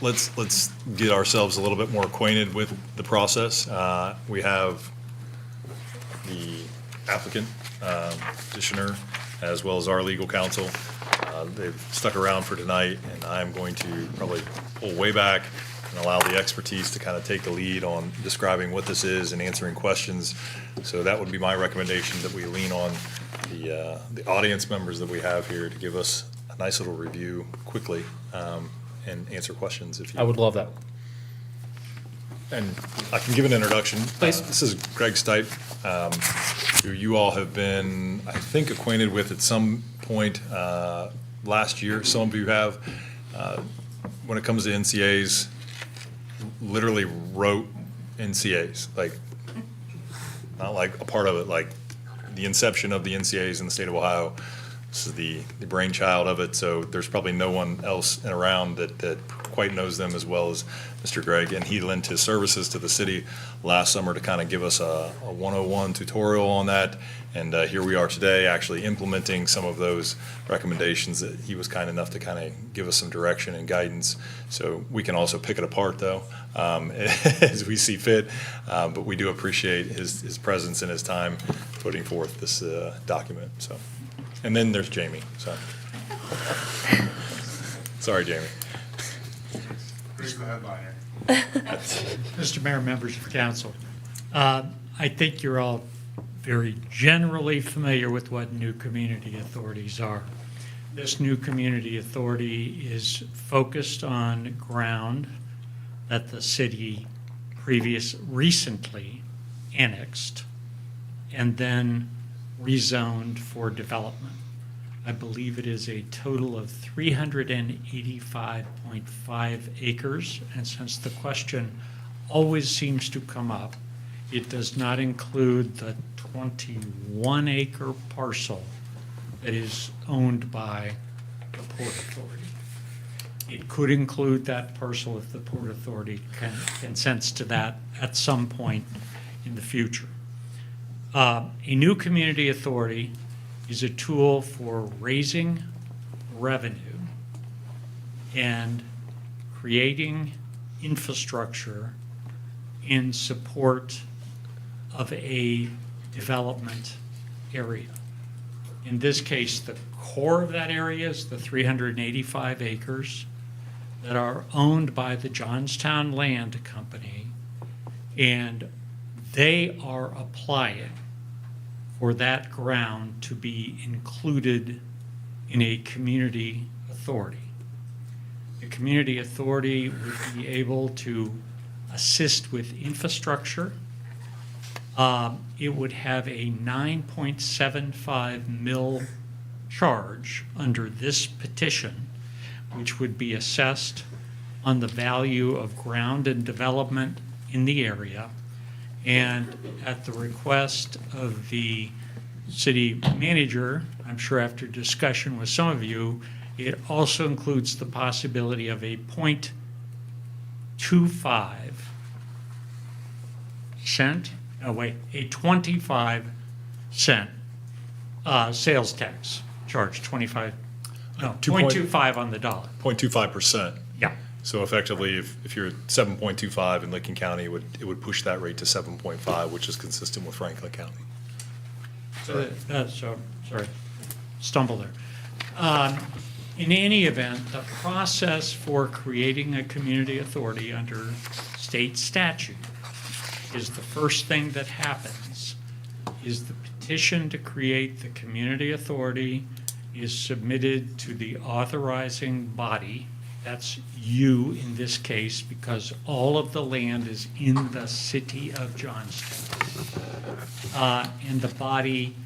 let's get ourselves a little bit more acquainted with the process. We have the applicant, petitioner, as well as our legal counsel. They've stuck around for tonight, and I'm going to probably pull way back and allow the expertise to kind of take the lead on describing what this is and answering questions. So that would be my recommendation, that we lean on the audience members that we have here to give us a nice little review quickly, and answer questions if you. I would love that. And I can give an introduction. Please. This is Greg Stipe, who you all have been, I think, acquainted with at some point last year. Some of you have. When it comes to NCAs, literally wrote NCAs, like, not like a part of it, like the inception of the NCAs in the state of Ohio. This is the brainchild of it, so there's probably no one else around that quite knows them as well as Mr. Greg, and he lent his services to the city last summer to kind of give us a 101 tutorial on that, and here we are today actually implementing some of those recommendations that he was kind enough to kind of give us some direction and guidance. So we can also pick it apart, though, as we see fit, but we do appreciate his presence and his time putting forth this document. So. And then there's Jamie, so. Sorry, Jamie. Here's the headliner. Mr. Mayor, members of council, I think you're all very generally familiar with what new community authorities are. This new community authority is focused on ground that the city recently annexed and then rezoned for development. I believe it is a total of 385.5 acres, and since the question always seems to come up, it does not include the 21-acre parcel that is owned by the Port Authority. It could include that parcel if the Port Authority consents to that at some point in the future. A new community authority is a tool for raising revenue and creating infrastructure in support of a development area. In this case, the core of that area is the 385 acres that are owned by the Johnstown Land Company, and they are applying for that ground to be included in a community authority. The community authority would be able to assist with infrastructure. It would have a 9.75 mil charge under this petition, which would be assessed on the value of ground and development in the area. And at the request of the city manager, I'm sure after discussion with some of you, it also includes the possibility of a 25 cent sales tax charge, 0.25 on the dollar. 0.25%. Yeah. So effectively, if you're at 7.25 in Lincoln County, it would push that rate to 7.5, which is consistent with Franklin County. So, sorry, stumble there. In any event, the process for creating a community authority under state statute is the first thing that happens is the petition to create the community authority is submitted to the authorizing body. That's you in this case, because all of the land is in the city of Johnstown. And the body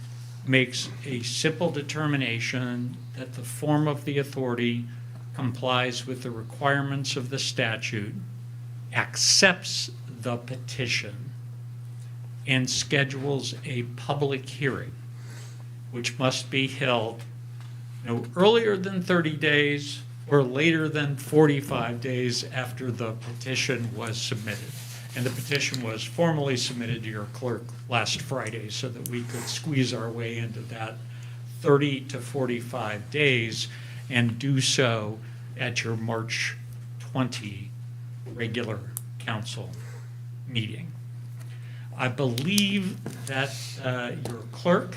makes a simple determination that the form of the authority complies with the requirements of the statute, accepts the petition, and schedules a public hearing, which must be held no earlier than 30 days or later than 45 days after the petition was submitted. And the petition was formally submitted to your clerk last Friday so that we could squeeze our way into that 30 to 45 days and do so at your March 2020 regular council meeting. I believe that your clerk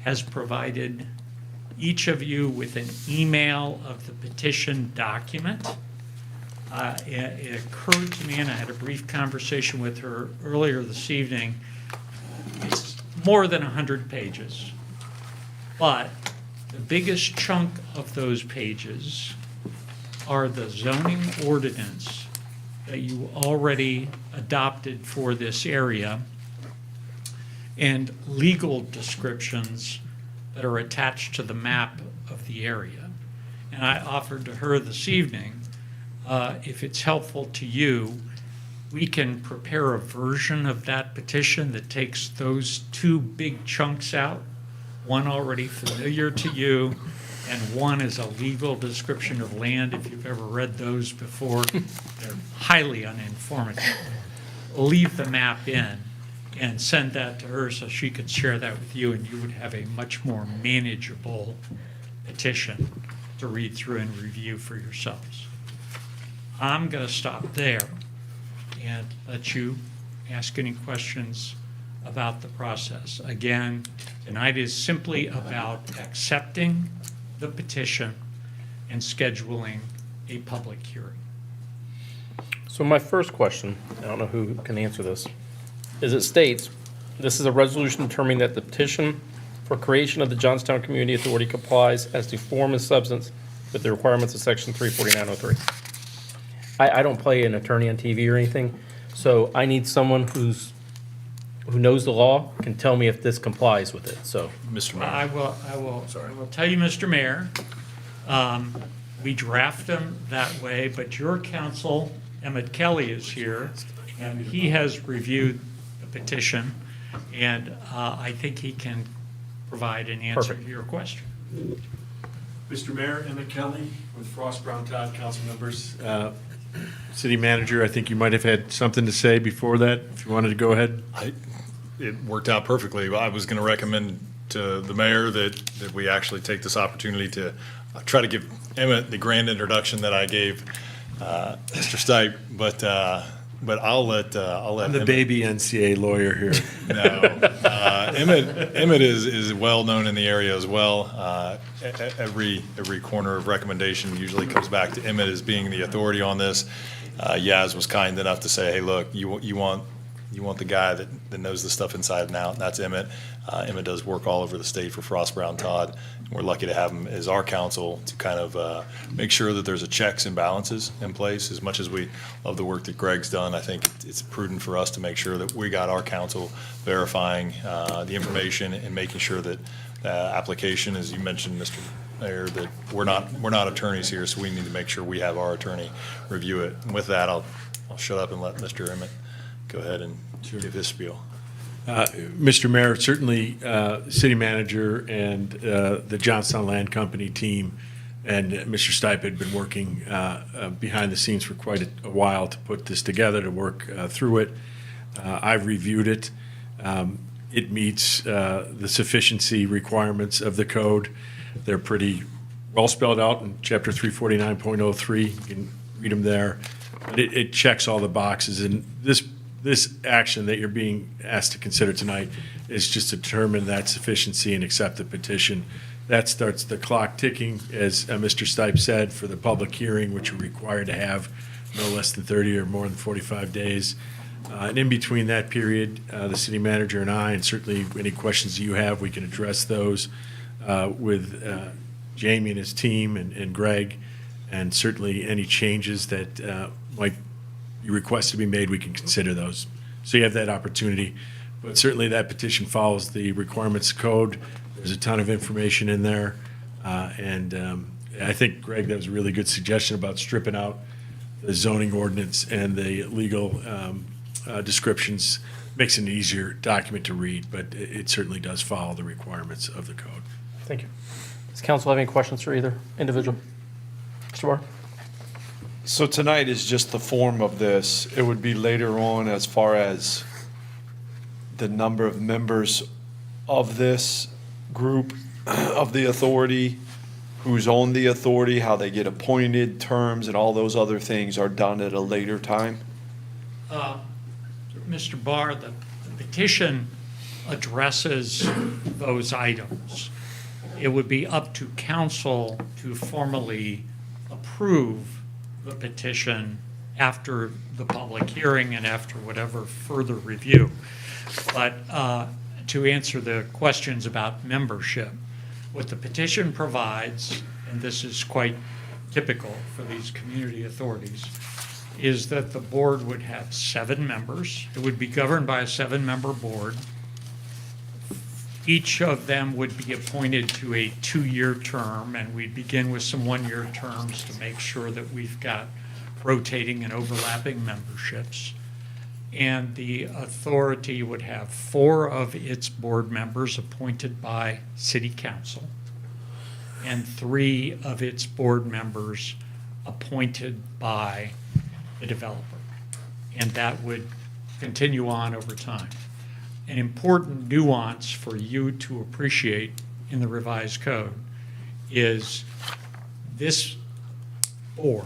has provided each of you with an email of the petition document. It occurred to me, and I had a brief conversation with her earlier this evening, it's more than 100 pages. But the biggest chunk of those pages are the zoning ordinance that you already adopted for this area and legal descriptions that are attached to the map of the area. And I offered to her this evening, if it's helpful to you, we can prepare a version of that petition that takes those two big chunks out, one already familiar to you, and one is a legal description of land. If you've ever read those before, they're highly uninformative. Leave the map in and send that to her so she could share that with you, and you would have a much more manageable petition to read through and review for yourselves. I'm going to stop there and let you ask any questions about the process. Again, tonight is simply about accepting the petition and scheduling a public hearing. So my first question, I don't know who can answer this, is it states, this is a resolution determining that the petition for creation of the Johnstown Community Authority complies as to form and substance with the requirements of section 34903. I don't play an attorney on TV or anything, so I need someone who knows the law, can tell me if this complies with it, so. Mr. Mayor. I will tell you, Mr. Mayor, we draft them that way, but your counsel, Emmett Kelly, is here, and he has reviewed the petition, and I think he can provide an answer to your question. Mr. Mayor, Emmett Kelly with Frost Brown Todd, council members. City Manager, I think you might have had something to say before that, if you wanted to go ahead. It worked out perfectly. I was going to recommend to the mayor that we actually take this opportunity to try to give Emmett the grand introduction that I gave Mr. Stipe, but I'll let I'm the Emmett- baby NCA lawyer here. No, Emmett is well known in the area as well. Every corner of recommendation usually comes back to Emmett as being the authority on this. Yaz was kind enough to say, hey, look, you want the guy that knows the stuff inside and out, and that's Emmett. Emmett does work all over the state for Frost Brown Todd. We're lucky to have him as our counsel to kind of make sure that there's a checks and balances in place. As much as we love the work that Greg's done, I think it's prudent for us to make sure that we got our counsel verifying the information and making sure that application, as you mentioned, Mr. Mayor, that we're not attorneys here, so we need to make sure we have our attorney review it. And with that, I'll shut up and let Mr. Emmett go ahead and give his spiel. Mr. Mayor, certainly City Manager and the Johnstown Land Company team and Mr. Stipe had been working behind the scenes for quite a while to put this together, to work through it. I've reviewed it. It meets the sufficiency requirements of the code. They're pretty well spelled out in Chapter 349.03. You can read them there. But it checks all the boxes, and this action that you're being asked to consider tonight is just to determine that sufficiency and accept the petition. That starts the clock ticking, as Mr. Stipe said, for the public hearing, which we're required to have no less than 30 or more than 45 days. And in between that period, the city manager and I, and certainly any questions you have, we can address those with Jamie and his team and Greg, and certainly any changes that might you request to be made, we can consider those. So you have that opportunity. But certainly that petition follows the requirements code. There's a ton of information in there. And I think, Greg, that was a really good suggestion about stripping out the zoning ordinance and the legal descriptions. Makes it an easier document to read, but it certainly does follow the requirements of the code. Thank you. Does council have any questions for either individual? Mr. Barr? So tonight is just the form of this. It would be later on as far as the number of members of this group, of the authority, who's on the authority, how they get appointed, terms, and all those other things are done at a later time? Mr. Barr, the petition addresses those items. It would be up to council to formally approve the petition after the public hearing and after whatever further review. But to answer the questions about membership, what the petition provides, and this is quite typical for these community authorities, is that the board would have 7 members. It would be governed by a 7-member board. Each of them would be appointed to a 2-year term, and we'd begin with some 1-year terms to make sure that we've got rotating and overlapping memberships. And the authority would have 4 of its board members appointed by city council and 3 of its board members appointed by the developer. And that would continue on over time. An important nuance for you to appreciate in the revised code is this board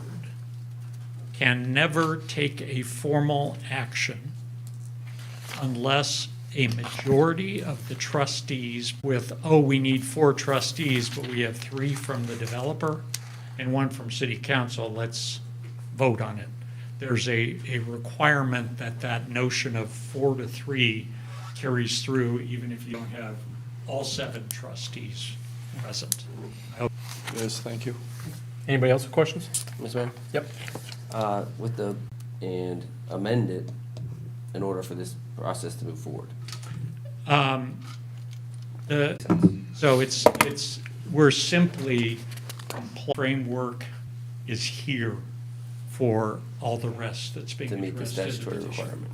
can never take a formal action unless a majority of the trustees with, oh, we need 4 trustees, but we have 3 from the developer and 1 from city council, let's vote on it. There's a requirement that that notion of 4 to 3 carries through even if you don't have all 7 trustees present. I hope. Yes, thank you. Anybody else with questions? Mr. Mayor? Yep. And amend it in order for this process to move forward. So we're simply, framework is here for all the rest that's being To meet the addressed in the statutory petition. requirement.